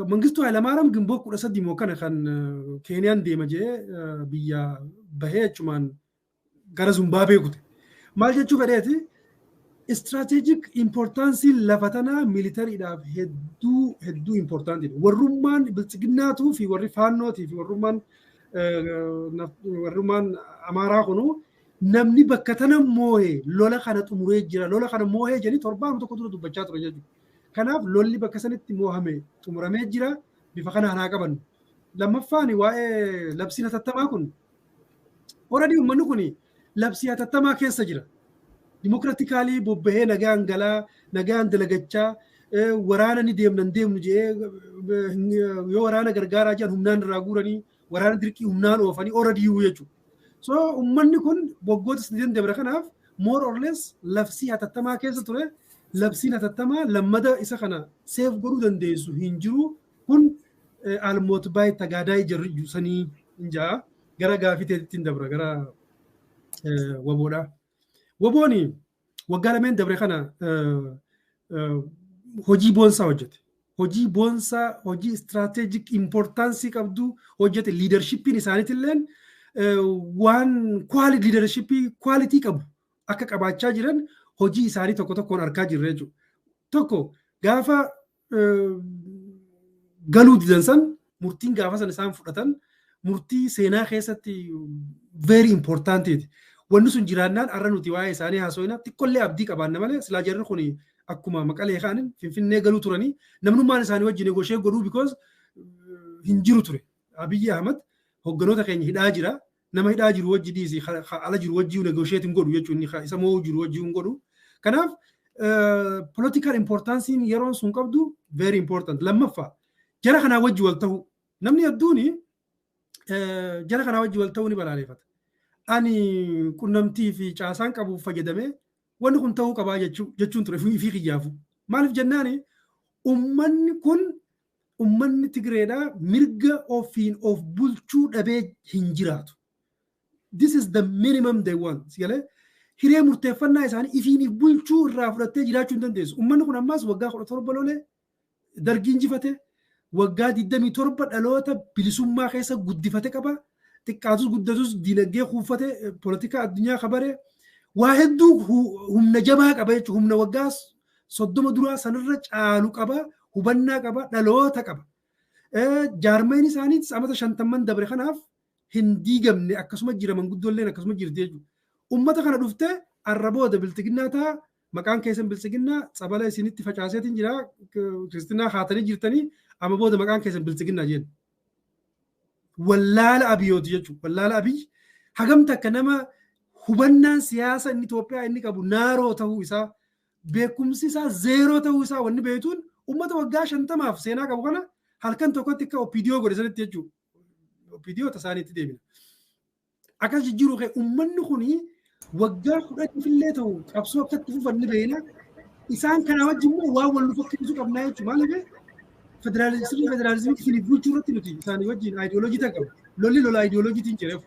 Mangistuu Hayilamaariyaam gimboot 13 moo kana kan Keeniyaan deema jedhee biyya bahee jechumaan gara Zimbaabwee kute. Maal jechuu fedheeti? Strategic importance lafatana military dhaaf hedduu important dha. Warrummaan bilchiginnaatu fi warri faannootii fi warrummaan Amaaraa kunu namni bakka tana moohee lola kana xumuree jira. Lola kana moohee jedhanii torbaan tokko dura dubbachaa ture jechuudha. Kanaaf lolli bakka sanitti moohame xumuramee jira. Bifa kana haa qabannu. Lammaffaan waa'ee labsiin hatattamaa kun already uummanni kun labsii hatattamaa keessa jira. Dimokiraatikaalii bobbahee nagaan galaa nagaan dalagachaa waraana ni deemnu jedhee yoo waraana gargaaraa jiran humnaan irraa guuranii waraana dirqii humnaan oofanii already jechuudha. So uummanni kun waggoota 8 dabra kanaaf more or less labsii hatattamaa keessa ture. Labsiin hatattamaa lammada isa kana seef godhuu dandeessu hin jiru kun almoot baay'ee tagaadaa jarri sanii injaa gara gaafii teettiin dabra gara waboodhaa. Wabooni waggaa lameen dabre kana hojii boonsaa hojjete. Hojii boonsaa hojii strategic importance qabdu hojjete. Leadershipin isaaniitilleen waan quality qabu akka qabaachaa jiran hojii isaanii tokko tokkoon argaa jirra jechuudha. Tokko gaafa galuu didan san murtiin gaafa san isaan fudhatan murtii seenaa keessatti very importantiti. Wanni sun jiraannaan arra nuti waa'ee isaanii haasofna xiqqollee abdii qabaanna malee silaa jarri kun akkuma maqalee kaanin Finfinnee galuu turanii namnummaan isaanii wajjin negoshee godhuu because hin jiru ture. Abiyyi Ahmad hogganoota keenya hidhaa jira. Nama hidhaa jiru wajji dhiisi ala jiru wajji negoshate hin godhu jechuun isa moo jiru wajji hin godhu. Kanaaf political importance yeroon sun qabdu very important. Lammaffaa jara kanaa wajji wal ta'u namni hedduuni jara kanaa wajji wal ta'uu ni balaaleffata. Ani qunnamtii fi caasaan qabuuf fayyadamee wanni kun ta'uu qabaa jechuun ture fi kiyyaafu. Maaliif jennaani ummanni kun ummanni Tigreedhaa mirga ofiin of bulchuu dhabee hin jiraatu. This is the minimum they want. Sigalee hiree murteeffannaa isaanii ifiiniif bulchuu irraa fudhattee jiraachuu hin dandeessu. Ummanni kun ammas waggaa 17 lolee dargii injifate waggaa 27 dhaloota bilisummaa keessa guddifate qaba. Xiqqaatus guddatus diinagdee kuufate politika addunyaa kabare waa hedduu humna jabaa qaba jechuudha. Humna waggaa 30 duraa sanarra caalu qaba, hubannaa qaba, dhaloota qaba. Jaarmeen isaaniitis amata 50 dabre kanaaf hin diigamne akkasuma jira manguddooleen akkasuma jirti jechuudha. Ummata kana dhuftee arrabooda biltiginnaa ta'a maqaan keessan biltiginnaa sabala isinitti facaaseetiin jira kristinaa haatanii jirtanii amma booda maqaan keessan biltiginnaa jenna. Wallaala abiyyooti jechuudha. Wallaala abiyyi hagamta akka nama hubannaan siyaasa inni Itoophiyaa inni qabu naaroo ta'uu isaa beekumsi isaa zeeroo ta'uu isaa wanni beektuun ummata waggaa 50 seenaa qabu kana halkan tokkotti akka OPDO godhe sanitti jechuudha. OPDO tasaaniitti deemina. Akkas jijjiiruu kee ummanni kuni waggaa 10 fillee ta'u qabsoo akkatti fufanni beena isaan kana wajjin immoo waan wal fakkeessuu qabnaa jechuudha. Maaliif federaalizimii isiniif bulchuu irratti nuti isaanii wajjin aayidiyooloojii ta'an qabu. Lolli lola aayidiyooloojiitiin jireef.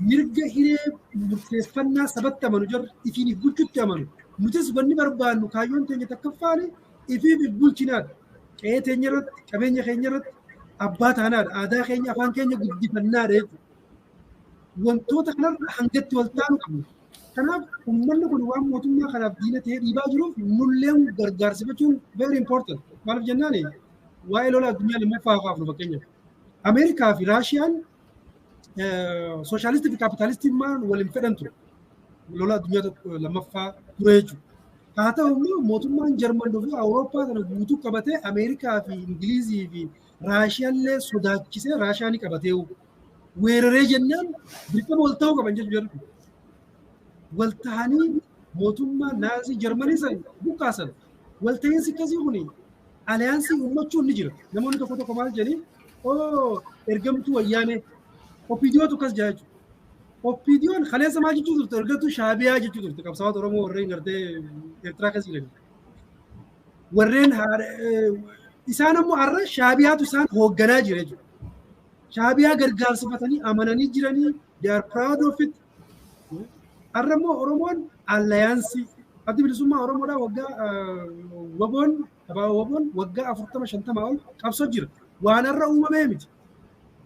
Mirga hiree murteeffannaa sabatti amanu jarri isiniif bulchuutti amanu. Nutis wanni barbaannu kaayyoon teenya takkaffaani ifiif bulchinaadha. Qe'ee teenya irratti, qabeenya keenya irratti abbaa taanaadha. Aadaa keenya, afaan keenya guddifannaadha jechuudha. Wantoota kanarra hangatti wal taanu qabna. Kanaaf uummanni kun waan mootummaa kanaaf diina ta'ee dhiibaa jiruuf nulleen gargaarsifachuun very important. Maaliif jennaani waa'ee lola addunyaa lammaffaa kaafnu fakkeenyaaf. Ameerikaa fi Raashiyaan sooshaalistii fi kaapitaalistiin waliin fedhan ture. Lola addunyaa lammaffaa ture jechuudha. Haa ta'u immoo mootummaan Jarmanii fi Awurooppaa kana guutuu qabatee Ameerikaa fi Ingilizii fi Raashiyaallee sodaachisee Raashiyaa ni qabatee weeraree jennaan dirqama wal ta'uu qaban jechuudha. Wal ta'anii mootummaa naazii Jarmanii san buqqaasan wal ta'iinsi akkasii kuni aliyaansii uummachuun ni jira. Namoonni tokko tokko maal jedhanii ergamtuu wayyaanee OPDOtu akkas jira jechuudha. OPDOon kaleessa maal jechuu turte ergattuu Shaabiyaa jechuu turte qabsaa'ota Oromoo warreen gartee Eertiraa akkasii jedhani. Warreen isaan ammoo har'a Shaabiyaatu isaan hoogganaa jira jechuudha. Shaabiyaa gargaarsifatanii amananii jiranii they are proud of it. Har'a immoo Oromoon aliyaansii addi bilisummaa Oromoodhaa waboon waggaa 40-50 ol qabsoo jira. Waan har'a uumamee miti.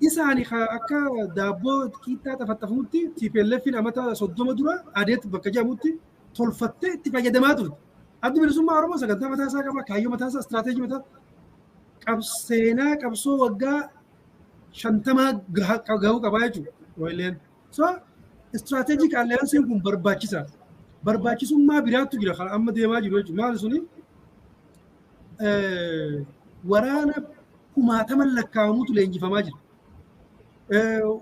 Isaani akka daabboo qiixxaa tafattafamutti TPLFin amata 30 dura adeetti bakka jedhamutti tolfattee itti fayyadamaa turte. Addi bilisummaa Oromoo sagantaa mataa isaa qaba, kaayyoo mataa isaa, istiraatejii mataa qabseenaa qabsoo waggaa 50 gahuu qabaa jechuudha. Wayileen. So istiraatejii alliyaansiin kun barbaachisaadha. Barbaachisummaa biraattu jira kan amma deemaa jiru jechuudha. Maali suni waraana 1000 lakkaa'amutu leenjifamaa jira.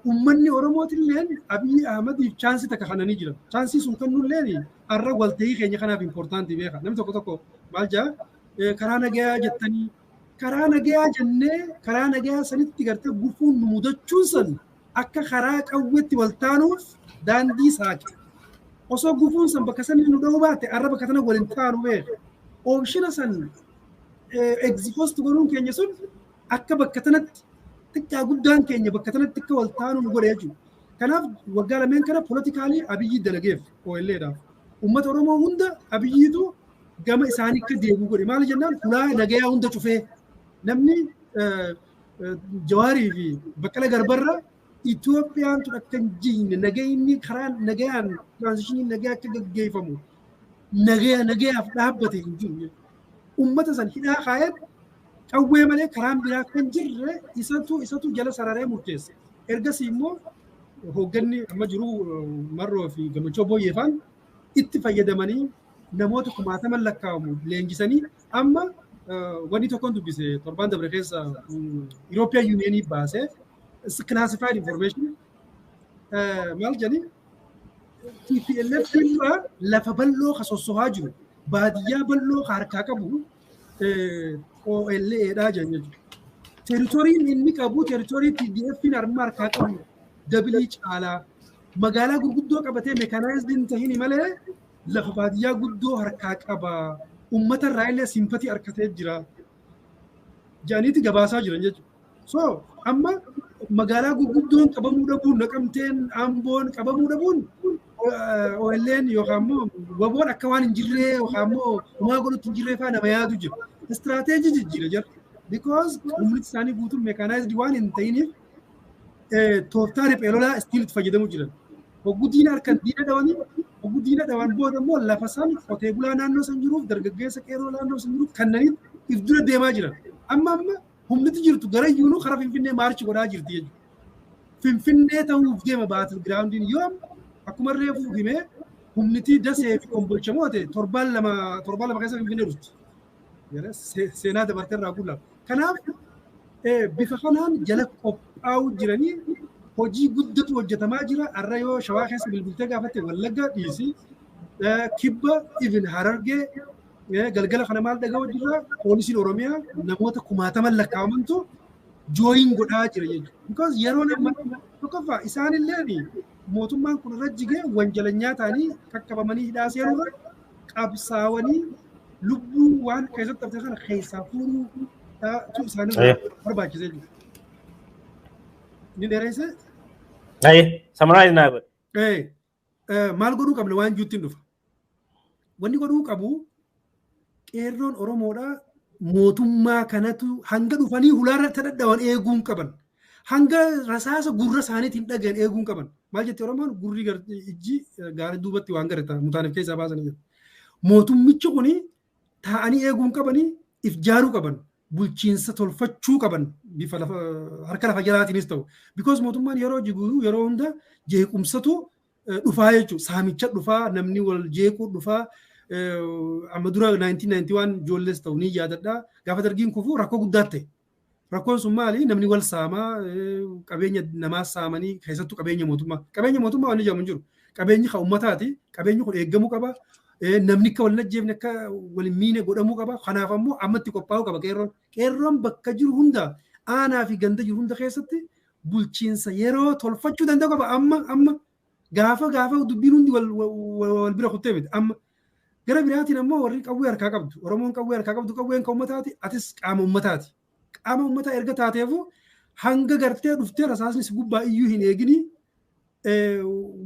Uummanni Oromootilleen Abiyyi Ahmadiif chaansii takka kananii jira. Chaansii sun kan nulleen har'a walta'ii keenya kanaaf impoortaantii beeka. Namni tokko tokko maal jaa karaa nagayaa jettanii karaa nagayaa jennee karaa nagayaa sanitti gartee gufuun nu mudachuun san akka karaa qawweetti wal taanuuf daandii saaqe. Osoo gufuun san bakka sanii nu dha'uu baate har'a bakka tana waliin taanu beeka. Oomishina san expost godhuun keenya sun akka bakka tanatti xiqqaa guddaan keenya bakka tanatti akka wal taanu nu godhe jechuudha. Kanaaf waggaa lameen kana politikaalii Abiyyi dalageef OL'dhaaf Uummata Oromoo hunda abiyyiitu gama isaanii akka deebi'u godhe. Maal jennaan ulaa nagayaa hunda cufee namni Jawaarii fi Baqqala Garbarra Itoophiyaan tun akka hin jigne nagayni karaa nagayaan tiraanzishinii nagayaa akka gaggeeffamu nagayaaf dhaabbate hin jiru. Uummata san hidhaa kaayeen qawwee malee karaan biraa kan jirre isatu jala sararee murteesse. Ergasii immoo hoogganni amma jiru Marroo fi Gammachuu Booyyeefaan itti fayyadamanii namoota 10,000 lakkaa'amu leenjisanii amma wanni tokkoon dubbise torbaan dabre keessa European Union baasee classified information maal jedhani TPLF lafa bal'oo kasossohaa jiru baadiyyaa bal'oo harkaa qabu OLA dha jenna. Territoriin inni qabu territorii TDF harma harkaa qabu dabilii caalaa magaalaa gurguddoo qabatee mechanized hin tahin malee lafa baadiyyaa guddoo harkaa qaba. Uummata irraa illee simpatii harkatee jira. Jaaniiti gabaasaa jiran jechuudha. So amma magaalaa gurguddoon qabamuu dhabuun Naqamteen Amboon qabamuu dhabuun OLN yookaan immoo waboon akka waan hin jirree yookaan immoo homaa godhutti hin jirree fa'aa nama yaadu jira. Istiraatejii jijjiira jira. Because humni isaanii guutuun mechanized waan hin ta'iniif tooftaa riphee lolaa istiilitti fayyadamuu jiran. Hogguu diina harkaan diina dhawanii hogguu diina dhawan booda immoo lafa san qotee bulaa naannoo san jiruuf dargaggeessa qeerroo naannoo san jiruuf kannaniin if dura deemaa jiran. Amma humniti jirtu gara iyyuu karaa Finfinnee maarchi godhaa jirti jechuudha. Finfinnee ta'uuf deema baatil giraawundiin yoo akkuma reefuu himee humniti dasee fi kombolcha moote torbaan lama keessa Finfinnee dhufti. Seenaa dabartee irraa gullaa. Kanaaf bifa kanaan jala qophaa'uu jiranii hojii guddatu hojjetamaa jira. Har'a yoo Shawaa keessa bilbiltee gaafatte Wallagga dhiisi kibba even Harargee galgala kana maal dhaga'u jira poolisiin Oromiyaa namoota 10,000 lakkaa'amantu jooyin godhaa jira jechuudha. Because yeroo nama tokkoffaa isaanillee mootummaan kun irra jigee wanjalanyaa ta'anii qaqqabamanii hidhaa seenuu qabsaawanii lubbuu waan keessatti haftee kana keessaa fuudhuu isaanii barbaachisee jiru. Ni dheeresse? Samaraa inni naabe. Maal godhuu qabna waan juutti hin dhufa. Wanni godhuu qabu qeerroon Oromoodha mootummaa kanatu hanga dhufanii hulaarra tadadhawan eeguun qaban. Hanga rasaasa gurra isaaniitiin dhagayan eeguun qaban. Maal jetti Oromoon gurri ijji gaarii duubatti waan garata mutaaniif keessaa baasanii jiru. Mootummichi kuni taa'anii eeguun qabanii if jaaruu qaban. Bulchiinsa tolfachuu qaban bifa harka lafa jalaatiinis ta'u. Because mootummaan yeroo jigu yeroo hunda jeequmsatu dhufaa jechuudha. Saamicha dhufaa namni wal jeequu dhufaa. Amma dura 1991 ijoollees ta'u ni yaadadha. Gaafa dargiin kufuu rakkoo guddaa ta'e. Rakkoon sun maali? Namni wal saamaa qabeenya namaa saamanii keessattuu qabeenya mootummaa. Qabeenya mootummaa waan jedhamu jiru. Qabeenyi kan uummataati. Qabeenyi kun eeggamuu qaba. Namni akka wal najjeefne akka wal miine godhamuu qaba. Kanaaf ammoo ammatti qophaa'uu qaba qeerroon. Qeerroon bakka jiru hunda aanaa fi ganda jiru hunda keessatti bulchiinsa yeroo tolfachuu danda'u qaba. Amma gaafa dubbiin hundi wal bira kuttee miti. Amma gara biraatiin ammoo warri qawwee harkaa qabdu. Oromoon qawwee harkaa qabdu qawween kan uummataati. Atis qaama uummataati. Qaama uummataa erga taateefu hanga gartee dhuftee rasaasni si gubbaa iyyuu hin eegini.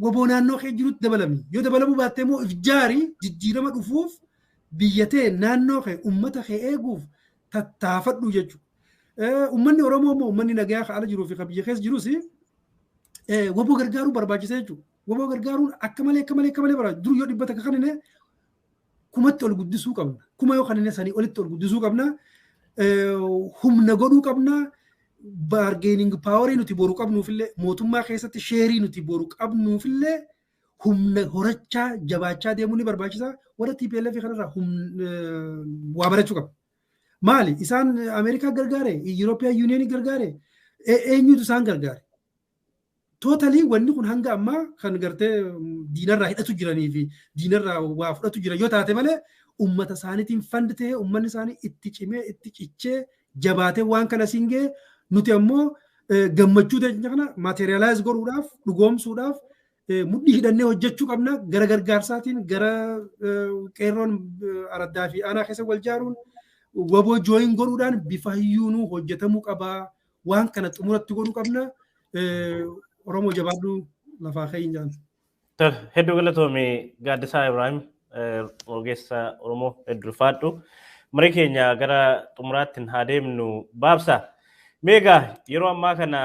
Waboo naannoo kee jirutti dabalami. Yoo dabalamuu baattee immoo if jaarii jijjiirama dhufuuf biyyatee naannoo kee uummata kee eeguuf tattaafadhu jechuudha. Uummanni Oromoo immoo uummanni nagayaa kan ala jiruu fi kan biyya keessa jirus waboo gargaaruu barbaachisa jechuudha. Waboo gargaaruun akka malee barbaachisa. Dur yoo dhibbata akka kanine kumatti ol guddisuu qabna. Kuma yoo kanine sanii olitti ol guddisuu qabna. Humna godhuu qabna. Bargaining power nuti boru qabnuufillee mootummaa keessatti sheerii nuti boru qabnuufillee humna horachaa jabaachaa deemuu ni barbaachisa. Warra TPLF kanarraa waa barachuu qaba. Maali? Isaan Ameerikaa gargaare, European Union gargaare, eenyutu isaan gargaare? Totally wanni kun hanga ammaa kan gartee diinarraa hidhatu jiranii fi diinarraa waa fudhatu jiran yoo taate malee ummata isaaniitiin fandi ta'ee ummanni isaanii itti cimee itti cichee jabaatee waan kana singee nuti ammoo gammachuu teenya kana materialize godhuudhaaf dhugoomsuudhaaf mudhii hidhannee hojjechuu qabna gara gargaarsaatiin gara qeerroon araddaa fi aanaa keessa wal jaaruun waboo jooyin godhuudhaan bifa hiyyuunuu hojjetamuu qabaa waan kana xumuratti godhuu qabna Oromoo jabaadhu lafaa keenya jaan. Hedduu galatoomii Gaaddisaa Ibrahim ogeessa Oromoo hedduu ulfaadhu. Marii keenya gara xumuraatti haa deemnu baabsa. Meegaa yeroo ammaa kana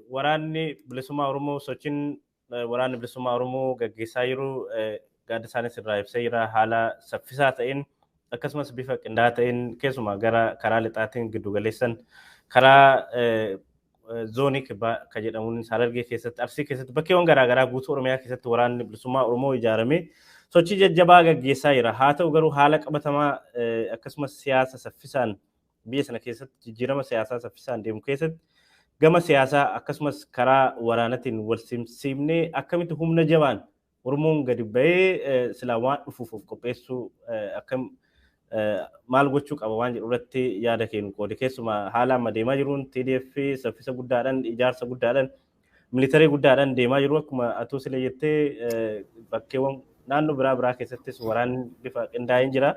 waraanni bilisummaa Oromoo sochiin waraanni bilisummaa Oromoo gaggeessaa jiru Gaaddisaanis irraa ibsee jira haala saffisaa ta'een akkasumas bifa qindaa'aa ta'een keessumaa gara karaa lixaatiin giddu galeessan karaa zoonii kibbaa kan jedhamuun Harargee keessatti Arsii keessatti bakkeewwan garaagaraa guutuu Oromiyaa keessatti waraanni bilisummaa Oromoo ijaaramee sochii jajjabaa gaggeessaa jira. Haa ta'u garuu haala qabatamaa akkasumas siyaasa saffisaan biyya sana keessatti jijjiirama siyaasaa saffisaan deemu keessatti gama siyaasaa akkasumas karaa waraanatiin wal simsiifnee akkamitti humna jabaan Oromoon gadi ba'ee silaa waan dhufuuf qopheessuu akkam maal gochuu qaba waan jedhu irratti yaada kennu qoode keessumaa haala amma deemaa jiruun TDF saffisa guddaadhaan ijaarsa guddaadhaan militarii guddaadhaan deemaa jiru akkuma atuu silee jettee bakkeewwan naannoo biraa keessattis waraanni bifa qindaa'een jira.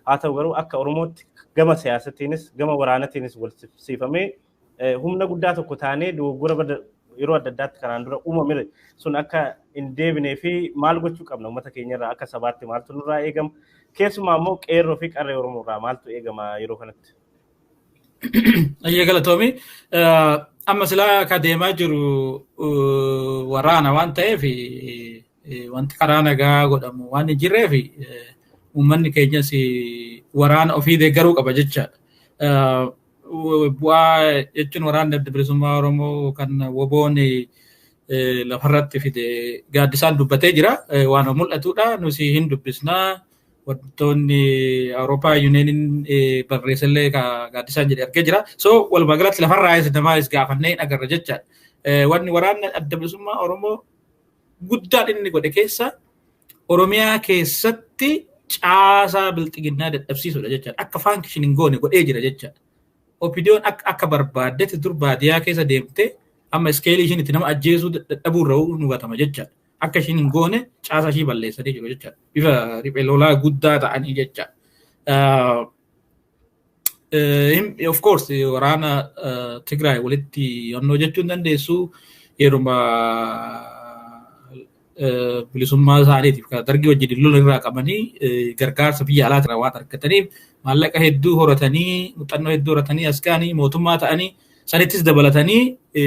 Haa ta'u garuu akka Oromootti gama siyaasatiinis gama waraanatiinis wal simsiifamee humna guddaa tokko taanee dogoggora yeroo adda addaatti kanaan dura uumamire sun akka hin deebinee fi maal gochuu qabna uummata keenyarraa akka sabaatti maaltu nurraa eegama keessumaa immoo qeerroo fi qarree Oromoorraa maaltu eegama yeroo kanatti. Ayya galatoomi amma silaa ka deemaa jiru waraana waan ta'eef wanti karaa nagaa godhamu waan hin jirreef uummanni keenyas waraana ofii deeggaruu qaba jechaadha. Bu'aa jechuun waraanni adda bilisummaa Oromoo kan woboon lafarratti fide Gaaddisaan dubbatee jira waan mul'atudha nusi hin dubbisnaa wantoonni Awurooppaa Yuuniyeeniin barreessallee Gaaddisaan jedhee argee jira. So walumaa galatti lafarraa namaas gaafannee hin agarra jechaadha. Wanni waraanni adda bilisummaa Oromoo guddaan inni godhe keessa Oromiyaa keessatti caasaa bilxiginnaa dadhabsiisudha jechaadha. Akka faankishin hin goone godhee jira jechaadha. Opidiyoon akka barbaaddetti dur baadiyyaa keessa deemte amma iskeelii ishiin itti nama ajjeesuu dadhabuu irra nu hubatama jechaadha. Akka ishiin hin goone caasaa ishii balleessanii jiru jechaadha. Bifa riphee lolaa guddaa ta'anii jechaadha. Of course waraana Tigraay walitti yonnoo jechuun dandeessu yeruma bilisummaa isaaniitiif kan dargii wajjin lola irraa qabanii gargaarsa biyya alaatirraa waan argataniif maallaqa hedduu horatanii muuxannoo hedduu horatanii askaanii mootummaa ta'anii sanittis dabalatanii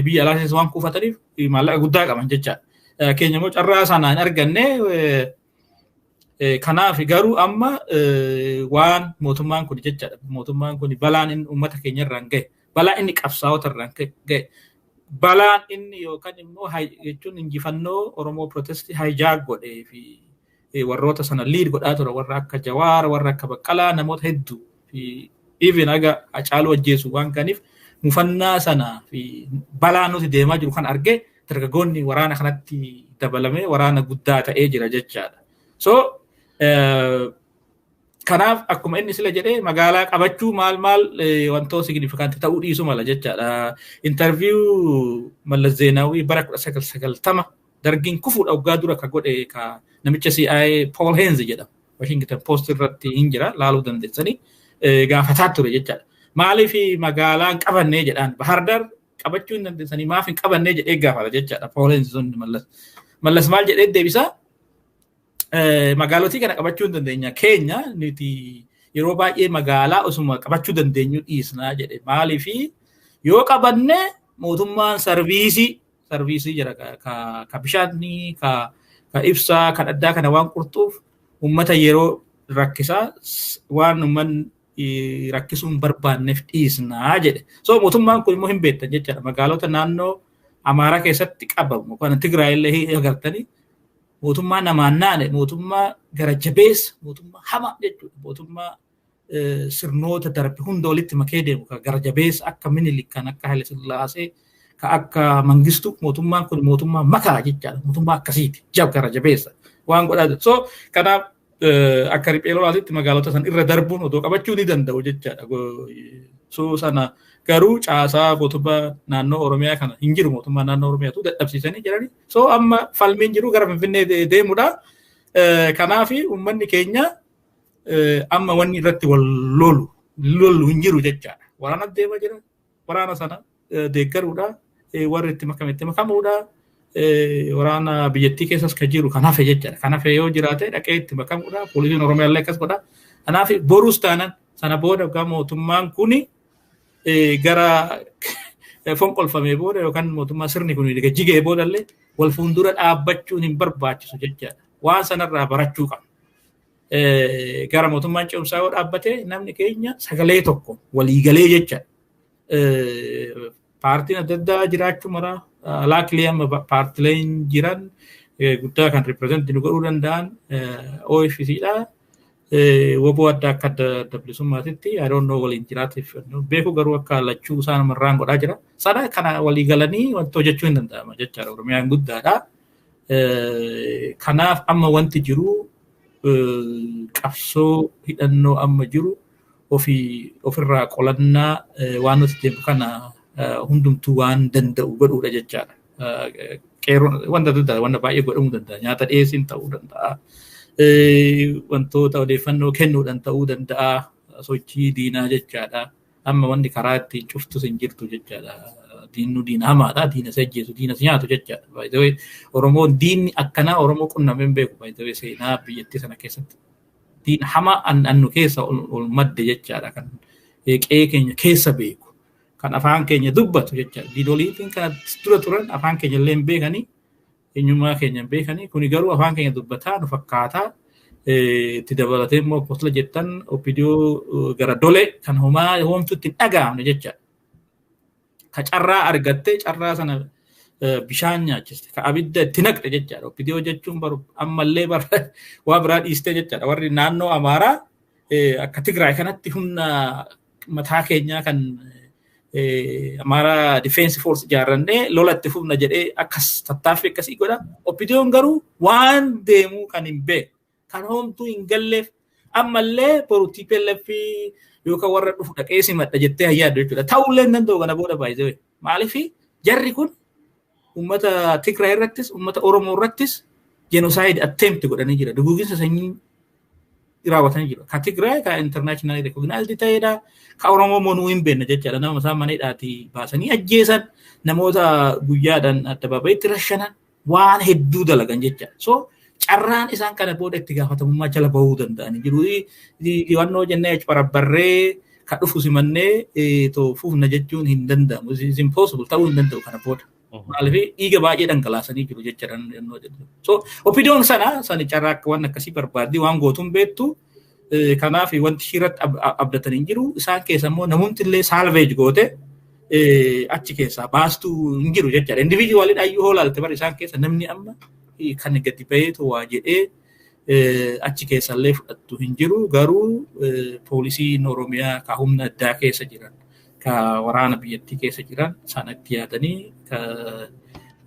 biyya alaatis waan kuufataniif maallaqa guddaa qaban jechaadha. Keenya immoo carraa sanaan arganne kanaaf garuu amma waan mootummaan kun jechaadha. Mootummaan kun balaan inni uummata keenya irraan gahe balaa inni qabsaa'ota irraan gahe balaan inni yookaan immoo jechuun injifannoo Oromoo protestii hijack godhee fi warroota sana liid godhaa ture warra akka Jawaar warra akka Baqqalaa namoota hedduu fi even aga Hacaaluu ajjeesu waan kaniif mufannaa sana fi balaa nuti deemaa jiru kan arge dargaggoonni waraana kanatti dabalamee waraana guddaa ta'ee jira jechaadha. So kanaaf akkuma inni sila jedhee magaalaa qabachuu maal wantoota signifikanti ta'uu dhiisu mala jechaadha. Interview Mallas Zeenaawii bara 1990 dargiin kufuudha waggaa dura ka godhe ka namicha CIA Paul Heinz jedhama. Washington Post irratti hin jira laaluu dandeessanii gaafataa ture jechaadha. Maaliif magaalaan qabannee jedhaan Bahar Dar qabachuu hin dandeessanii maaf hin qabannee jedhee gaafata jechaadha. Paul Heinz sun Mallas maal jedhee deebisa magaalotii kana qabachuu hin dandeenya keenya nuti yeroo baay'ee magaalaa osuma qabachuu dandeenyu dhiisnaa jedhe maaliif yoo qabanne mootummaan sarviisii jira ka bishaanii ka ibsaa kan addaa kana waan qurxuuf uummata yeroo rakkisaa waan uummanni rakkisuun barbaanneef dhiisnaa jedhe. So mootummaan kun immoo hin beektan jechaadha magaalota naannoo Amaaraa keessatti qabamu kan Tigraay illee agartanii mootummaa namaan naane mootummaa gara jabeessa mootummaa hama jechuudha mootummaa sirnoota darbe hunda walitti makee deemu ka gara jabeessa akka Minilik kan akka Haile Sillaasee ka akka Mangistu mootummaan kun mootummaa makaa jechaadha mootummaa akkasiiti gara jabeessa waan godhaa so kanaaf akka riphee lolaatitti magaalota san irra darbuun otoo qabachuu ni danda'u jechaadha. So sana garuu caasaa mootummaa naannoo Oromiyaa kana hin jiru mootummaa naannoo Oromiyaatu dadhabsiisanii jirani. So amma falmiin jiru gara Finfinnee deemudha. Kanaaf uummanni keenya amma wanni irratti wal lolu hin jiru jechaadha. Waraana deemaa jira. Waraana sana deeggaruudha. Warri itti makamuudha. waraana biyyattii keessas ka jiru kan hafe jechaadha. Kan hafe yoo jiraate dhaqee itti makamuudha. Poolisiin Oromiyaa illee akkas godha. Kanaaf boruus taanan sana booda gaa mootummaan kuni gara fonqolfamee booda yookaan mootummaa sirni kun jigee booda illee wal fuuldura dhaabbachuun hin barbaachisu jechaadha. Waan sanarraa barachuu qabna. Gara mootummaan ce'umsaa yoo dhaabbate namni keenya sagalee tokko waliigalee jechaadha. Paartiin adda addaa jiraachuu mara laakilii amma paartileen jiran guddaa kan ripirezentii nu godhuu danda'an OFC'dha. Woboo adda akka adda bilisummaatitti I don't know waliin jiraatiif beeku garuu akka lachuu isaan marraan godhaa jira. Sana kana walii galanii wanti hojjechuu hin danda'ama jechaadha. Oromiyaan guddaadha. Kanaaf amma wanti jiru qabsoo hidhannoo amma jiru ofirraa qolannaa waan nuti deemu kana hundumtuu waan danda'u godhuudha jechaadha. Qeerroon wanta adda wanta baay'ee godhamuu danda'a. Nyaata dhiyeessiin ta'uu danda'a. Wantoota odeeffannoo kennuudhaan ta'uu danda'a. Sochii diinaa jechaadha. Amma wanti karaa ittiin cuftus hin jirtu jechaadha. Diinnu diina hamaadha. Diina si ajjeesu, diina si nyaatu jechaadha. Baay'ee Oromoon diinni akkanaa Oromoo qunnamee hin beeku. Baay'ee seenaa biyyattii sana keessatti. Diina hamaa annu keessa ol madde jechaadha. Kan qe'ee keenya keessa beeku. Kan afaan keenya dubbatu jechaadha. Diinoliitiin kan dura turan afaan keenya illee hin beekanii. Eenyummaa keenya hin beekanii. Kuni garuu afaan keenya dubbataa nu fakkaataa. Itti dabalatee immoo akkasuma jettan OPDO gara dole kan homaa hoomtuutti hin dhaga'amne jechaadha. Ka carraa argattee carraa sana bishaan nyaachiste. Ka abidda itti naqxe jechaadha. OPDO jechuun ammallee waa biraa dhiistee jechaadha. Warri naannoo Amaaraa akka Tigraay kanatti humna mataa keenyaa kan Amara Defense Force ijaarrannee lolatti fufna jedhee akkas tattaaffii akkasii godha. OPDO'n garuu waan deemuu kan hin beekne kan homtuu hin galleef ammallee boru TPLF yookaan warra dhufu dhaqee simadha jettee hayyaaddu jechuudha. Ta'ullee hin danda'u kana booda baay'ee. Maaliif jarri kun uummata Tigraay irrattis uummata Oromoo irrattis genocide attempt godhanii jira. Duguuginsa sanyii raawwatanii jiru. Ka Tigraay ka international recognized ta'edha. Ka Oromoo monuu hin beekne jechaadha. Nama isaan maneedhaati baasanii ajjeesan namoota guyyaadhaan adda baaba'itti rashanan waan hedduu dalagan jechaadha. So carraan isaan kana booda itti gaafatamummaa jala bahuu danda'anii jiru. Wannoo jennee barabbarree ka dhufu simannee fuufna jechuun hin danda'amu. It's impossible ta'uu hin danda'u kana booda. Maaliif dhiiga baay'ee dhangalaasanii jiru jechaadha. So OPDO'n sani carraa akka waan akkasii barbaaddi waan gootuun beektu. Kanaaf wanti irratti abdatanii jiru. Isaan keessa immoo namoonni illee salvage goote achi keessaa baastuu hin jiru jechaadha. Individualii dhaayyuu hoolaalte bara isaan keessa namni amma kan gadi baheetu waa jedhee achi keessa illee fudhattu hin jiru. Garuu poolisiin Oromiyaa ka humna addaa keessa jiran ka waraana biyyattii keessa jiran sanatti yaadanii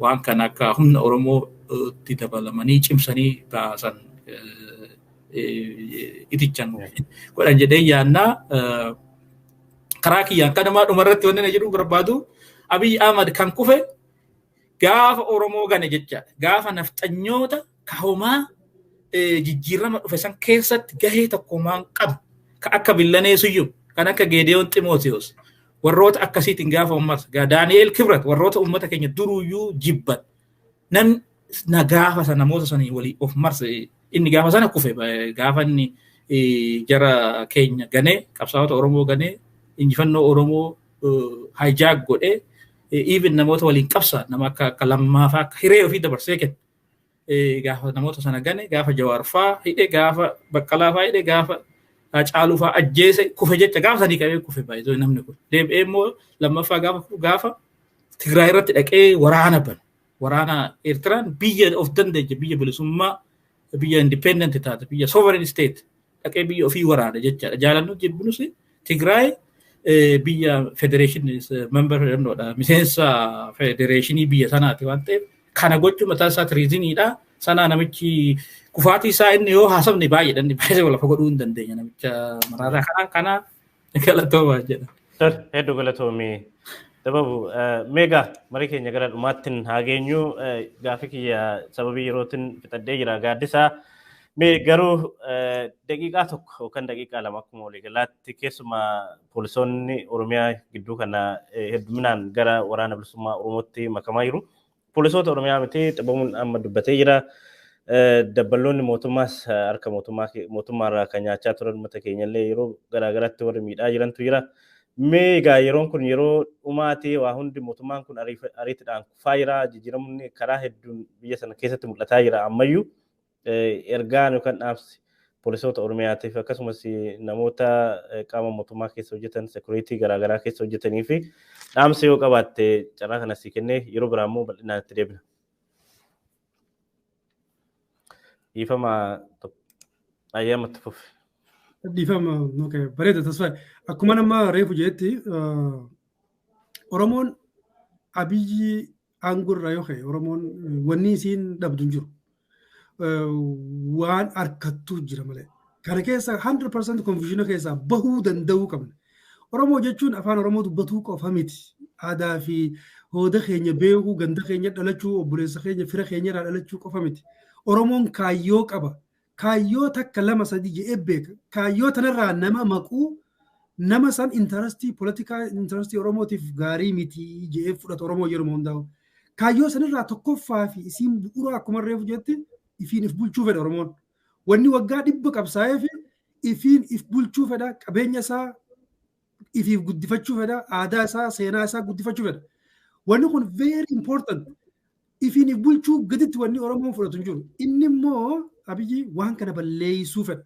waan kan akka humna Oromoo itti dabalamanii cimsanii baasan itichan godhan jedhee yaannaa karaa kiyyaan kanamaa dhumarratti wanni na jedhu barbaadu Abiy Ahmad kan kufe gaafa Oromoo gane jechaadha. Gaafa nafxanyoota kahomaa jijjiirama dhufe san keessatti gahee tokkummaan qabu ka akka Billanee Suyyum kan akka Geediyoon Ximootiyoos warroota akkasiitiin gaafa ummas Daani'eel Kibrat warroota ummata keenya duruyyuu jibban nan na gaafa sana namoota sanii walii of marse inni gaafa sana kufe gaafa inni jara keenya ganee qabsaa'ota Oromoo ganee injifannoo Oromoo hijack godhee even namoota waliin qabsaa nama akka Lammaafaa akka hiree ofii dabarsee kenne gaafa namoota sana gane gaafa Jawaarfaa hidhe gaafa Baqqalaafaa hidhe gaafa Caaluufaa ajjeese kufe jecha gaafa sanii qabee kufe baay'ee namni kun deebi'ee immoo Lammaffaa gaafa Tigraay irratti dhaqee waraana ban waraana Eertiraan biyya of dandeenye biyya bilisummaa biyya independent taate biyya sovereign state dhaqee biyya ofii waraana jechaadha. Jaalannu jibbinus Tigraay biyya federation member jedhamudha. Miseensa federation biyya sanaati waan ta'eef kana gochuu mataa isaa riiziniidha. Sana namichi kufaatii isaa inni yoo haasofne baay'eedhaan baay'ee wal lafa godhuu hin dandeenya namicha maraataa kana galatoomaa jedha. Hedduu galatoomii. Dababu meegaa marii keenya gara dhumaattiin haa geenyu gaafii kiyya sababii yerootiin fixadhee jira gaaddisaa mee garuu daqiiqaa tokko yookaan daqiiqaa lama akkuma walii galaatti keessumaa poolisoonni Oromiyaa gidduu kana hedduminaan gara waraana bilisummaa Oromootti makamaa jiru. poolisoota Oromiyaa miti xabamuun amma dubbatee jira. Dabballoonni mootummaas harka mootummaarraa kan nyaachaa turan uummata keenyallee yeroo garaagaraatti warri miidhaa jirantu jira. Mee egaa yeroon kun yeroo dhumaatee waa hundi mootummaan kun ariitiidhaan kufaa jira. Jijjiiramni karaa hedduun biyya sana keessatti mul'ataa jira ammayyuu. Ergaan yookaan dhaamsi poolisoota Oromiyaatiif akkasumas namoota qaama mootummaa keessa hojjetan security garaagaraa keessa hojjetanii fi dhaamsa yoo qabaatte carraa kana si kennee yeroo biraa immoo bal'inaan itti deebina. Dhiifama ayyaamatti fufi. Dhiifama bareeda tasfaa. Akkuma nama reefu jeetti Oromoon Abiyyi aangorra yoo ta'e Oromoon wanni isiin dhabdu hin jiru. Waan harkattuu jira malee. Kana keessa 100% confusion keessa bahuu danda'uu qabna. Oromoo jechuun afaan Oromoo dubbatuu qofa miti. Aadaa fi hooda keenya beekuu, ganda keenya dhalachuu, obboleessa keenya, fira keenya irraa dhalachuu qofa miti. Oromoon kaayyoo qaba. Kaayyoo takka lama sadii jedhee beeka. Kaayyoo tanarraa nama maquu nama san intarastii politikaa intarastii Oromootiif gaarii miti jedhee fudhatu Oromoo yeroo hundaa'u. Kaayyoo sanirraa tokkoffaa fi isiin bu'uura akkuma reefu jetti ifiin if bulchuu fedha Oromoon. Wanni waggaa 100 qabsaa'ee fi ifiin if bulchuu fedha, qabeenya isaa ifiif guddifachuu fedha, aadaa isaa, seenaa isaa guddifachuu fedha. Wanni kun very important. Ifiin if bulchuu gaditti wanni Oromoon fudhatu hin jiru. Inni immoo Abiyyi waan kana balleessuu fedha.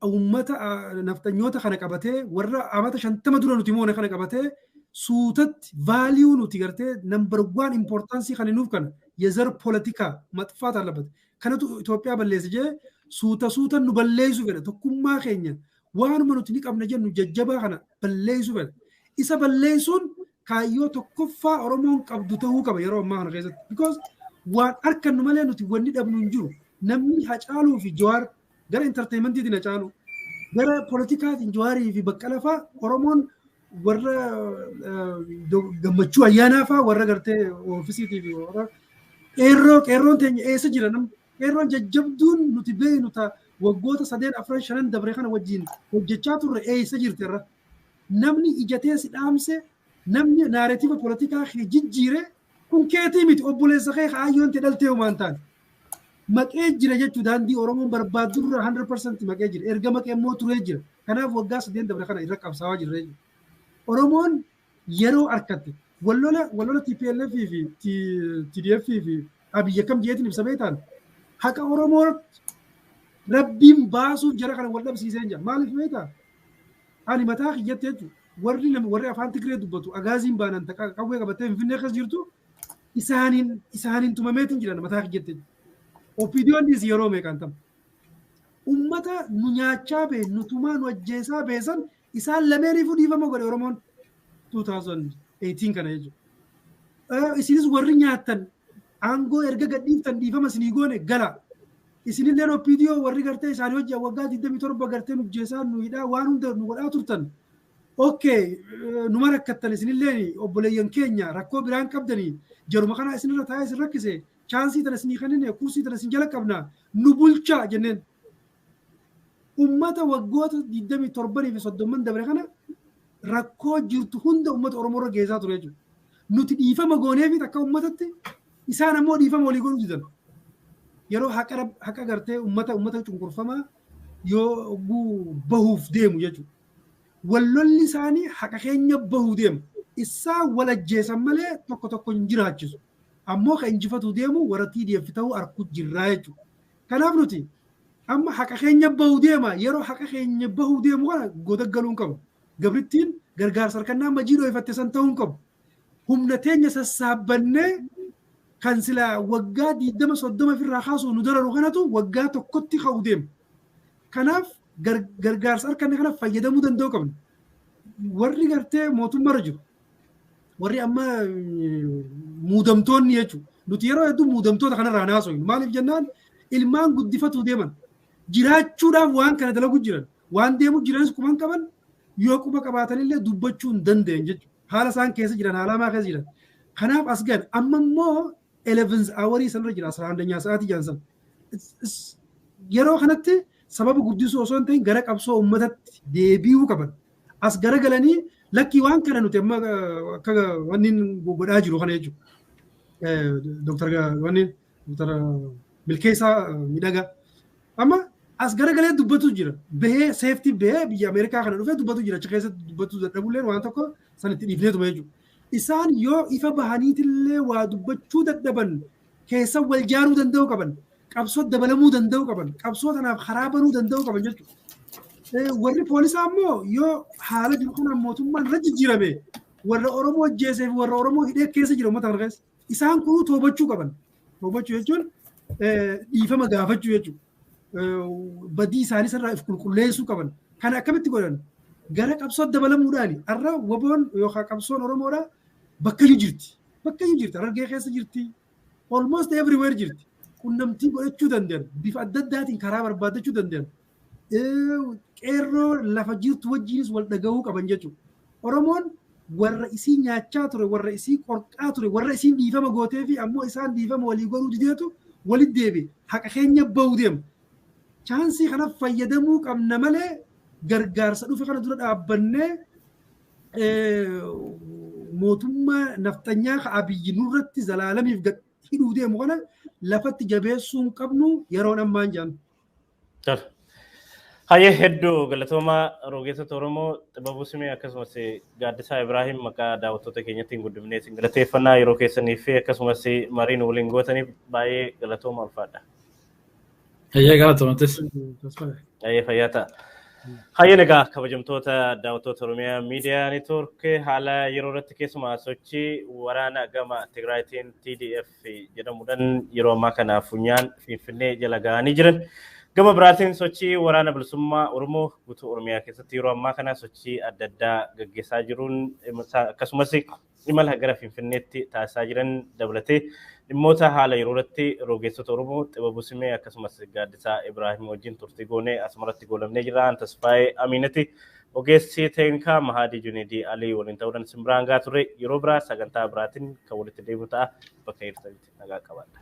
Uummata naftanyoota kana qabatee warra amata 50 dura nuti moona kana qabatee suutatti value nuti gartee number 1 importance kan nuuf kana የዘር ፖለቲካ መጥፋት አለበት ከነቱ ኢትዮጵያ በለስ ጀ suuta nu balleessu fedha tokkummaa keenya waanuma nuti ni qabna jennu jajjabaa kana balleessu fedha isa balleessuun kaayyoo tokkoffaa Oromoon qabdu ta'uu qaba yeroo ammaa kana keessatti because waan harkannu malee nuti wanni dhabnu hin jiru namni Hacaaluu fi Jawaar gara entertainmentiitiin Hacaaluu gara politikaatiin Jawaarii fi Baqqalaa faa Oromoon warra gammachuu ayyaanaa faa warra gartee ofiisiitii fi warra qeerroon teenya eessa jira namni qeerroon jajjabduun nuti beeknu ta'a waggoota 3-4-5 dabre kana wajjin hojjechaa turre eessa jirterra namni ijatee si dhaamse namni naareetiiva politikaa jijjiire kun keetii miti obboleessa kee kaayyoon te dhaltee homaan taane maqee jira jechuu daandii Oromoon barbaadurra 100% maqee jira erga maqee immoo turee jira kanaaf waggaa 8 dabre kana irra qabsaawaa jirre Oromoon yeroo arkatte wallola TPLF fi TDF fi Abiyyi kam jeetiin ibsa beetaan haqa Oromoo rabbiin baasuuf jara kana wal dhabsiisee jira maaliif beetaa ani mataa kiyyatti jechuudha warri afaan Tigree dubbatu agaaziin baanan qawwee qabatee Finfinnee keessa jirtu isaaniin tumameetiin jiran mataa kiyyatti opiidiyoon dhiis yeroo meeqaan tam ummata nu nyaachaa bee nu tumaa nu ajjeesaa beesan isaan lameeniifuu dhiifama godhe Oromoon 2018 kana jechuudha isinis warri nyaattan aangoo erga gadhiiftan dhiifama isinii goone gala isinillee opiidiyoo warri gartee isaanii hojii waggaa 27 gartee nu jeesaa nu hidhaa waan hunda nu godhaa turtan okay numa rakkattan isinillee obboleeyyan keenya rakkoo biraan qabdanii jaruma kana isinirra taa'ee isin rakkise chaansii tana isinii kennine kursii tana isin jala qabna nu bulchaa jenneen ummata waggoota 27 fi 30 dabre kana rakkoo jirtu hunda ummata Oromoo irra geessaa ture jechuudha nuti dhiifama goonee fi akka ummatatti isaan ammoo dhiifama walii godhuu didan yeroo haqa gartee ummata cunqurfamaa yoo bahuuf deemu jechuudha wallolli isaanii haqa keenya bahuu deemu isaa wal ajjeesan malee tokko hin jiraachisu ammoo kan injifatu deemu warra TDF ta'uu arku jirraa jechuudha kanaaf nuti amma haqa keenya bahuu deema yeroo haqa keenya bahuu deemu kana godaggaluun qabu gabrittiin gargaarsa harkannaa majiidoo ifatte san ta'uun qabu humna teenya sassaabannee kan sila waggaa 20-30 ofirraa kaasuu nu dararu kanatu waggaa tokkotti ka'uu deema kanaaf gargaarsa harkannaa kana fayyadamuu danda'uu qabna warri gartee mootummaarra jiru warri amma muudamtoonni jechuudha nuti yeroo hedduu muudamtoota kanarraa naasoo maaliif jennaan ilmaan guddifatuu deeman jiraachuudhaaf waan kana dalagu jiran waan deemu jiranis kuman qaban yoo quba qabaatanillee dubbachuu hin danda'an jechuudha haala isaan keessa jiran haala hamaa keessa jiran kanaaf as gan amma immoo 11 hours sanarra jira 11 sa'aatii jaansan yeroo kanatti sababa guddisuu osoo hin ta'in gara qabsoo ummatatti deebi'uu qaban as garagalanii lakkii waan kana nuti amma akka wanni godhaa jiru kana jechuudha Dr. Wani Dr. Milkeessa Midhagaa. Amma as garagalee dubbatu jira. Bahee seeftii bahee biyya Ameerikaa kana dhufee dubbatu jira. Achi keessatti dubbatu dadhabuulleen waan tokko sanitti dhiifneetuma jechuudha. Isaan yoo ifa bahaniitillee waa dubbachuu dadhaban keessa wal jaaruu danda'uu qaban. Qabsoo dabalamuu danda'uu qaban. Qabsoo kanaaf karaa banuu danda'uu qaban jechuudha. Warri poolisaa ammoo yoo haala jiru kanaan mootummaan irra jijjiirame warra Oromoo ajjeesee fi warra Oromoo hidhee keessa jira uummata kana keessa. Isaan kun toobachuu qaban. Toobachuu jechuun dhiifama gaafachuu jechuudha. Badii isaanii irraa if qulqulleessuu qaban. Kana akkamitti godhan? Gara qabsoo dabalamuudhaan har'a waboon yookaan qabsoon Oromoodhaa bakka jirti. Bakka jirti. Harargee keessa jirti. Almost everywhere jirti. Qunnamtii godhachuu danda'an. Bifa adda addaatiin karaa barbaadachuu danda'an. Qeerroo lafa jirtu wajjinis wal dhagahuu qaban jechuudha. Oromoon warra isii nyaachaa ture, warra isii qorqaa ture, warra isii dhiifama gootee fi ammoo isaan dhiifama walii godhuu dideetu walitti deebi'e. Haqa keenya bahuu deema. Chaansii kana fayyadamuu qabna malee gargaarsa dhufe kana dura dhaabbannee mootummaa naftanyaa ka Abiyyi nurratti zalaalamiif gad hidhuu deemu kana lafatti jabeessuu hin qabnu yeroon ammaan jedhan. Hayyee hedduu galatooma rogeessota Oromoo Xibabuu Simee akkasumas Gaaddisaa Ibraahim maqaa daawwattoota keenyaatiin guddifnee isin galateeffannaa yeroo keessanii fi akkasumas mariin waliin gootaniif baay'ee galatooma ulfaadha. Hayyee galatoomatis. Hayyee fayyaa ta'a. Hayyee egaa kabajamtoota daawwattoota Oromiyaa Miidiyaa Neetwoork haala yeroo irratti keessumaa sochii waraana gama Tigraayitiin TDF jedhamuudhaan yeroo ammaa kana funyaan Finfinnee jala ga'anii jiran. Gama biraatiin sochii waraana bilisummaa Oromoo guutuu Oromiyaa keessatti yeroo ammaa kana sochii adda addaa gaggeessaa jiruun akkasumas imala gara Finfinneetti taasisaa jiran dabalatee dhimmoota haala yeroo irratti rogeessota Oromoo Xibabuu Simee akkasumas Gaaddisaa Ibraahim wajjin turtii goonee asumarratti goolabnee jirra. Tasfaayee Amiinati ogeessi Teenkaa Mahadii Juneedii Alii waliin ta'uudhaan simbiraan gaa turre yeroo biraa sagantaa biraatiin kan walitti deebi'u ta'a bakka jirtanitti nagaa qabaadha.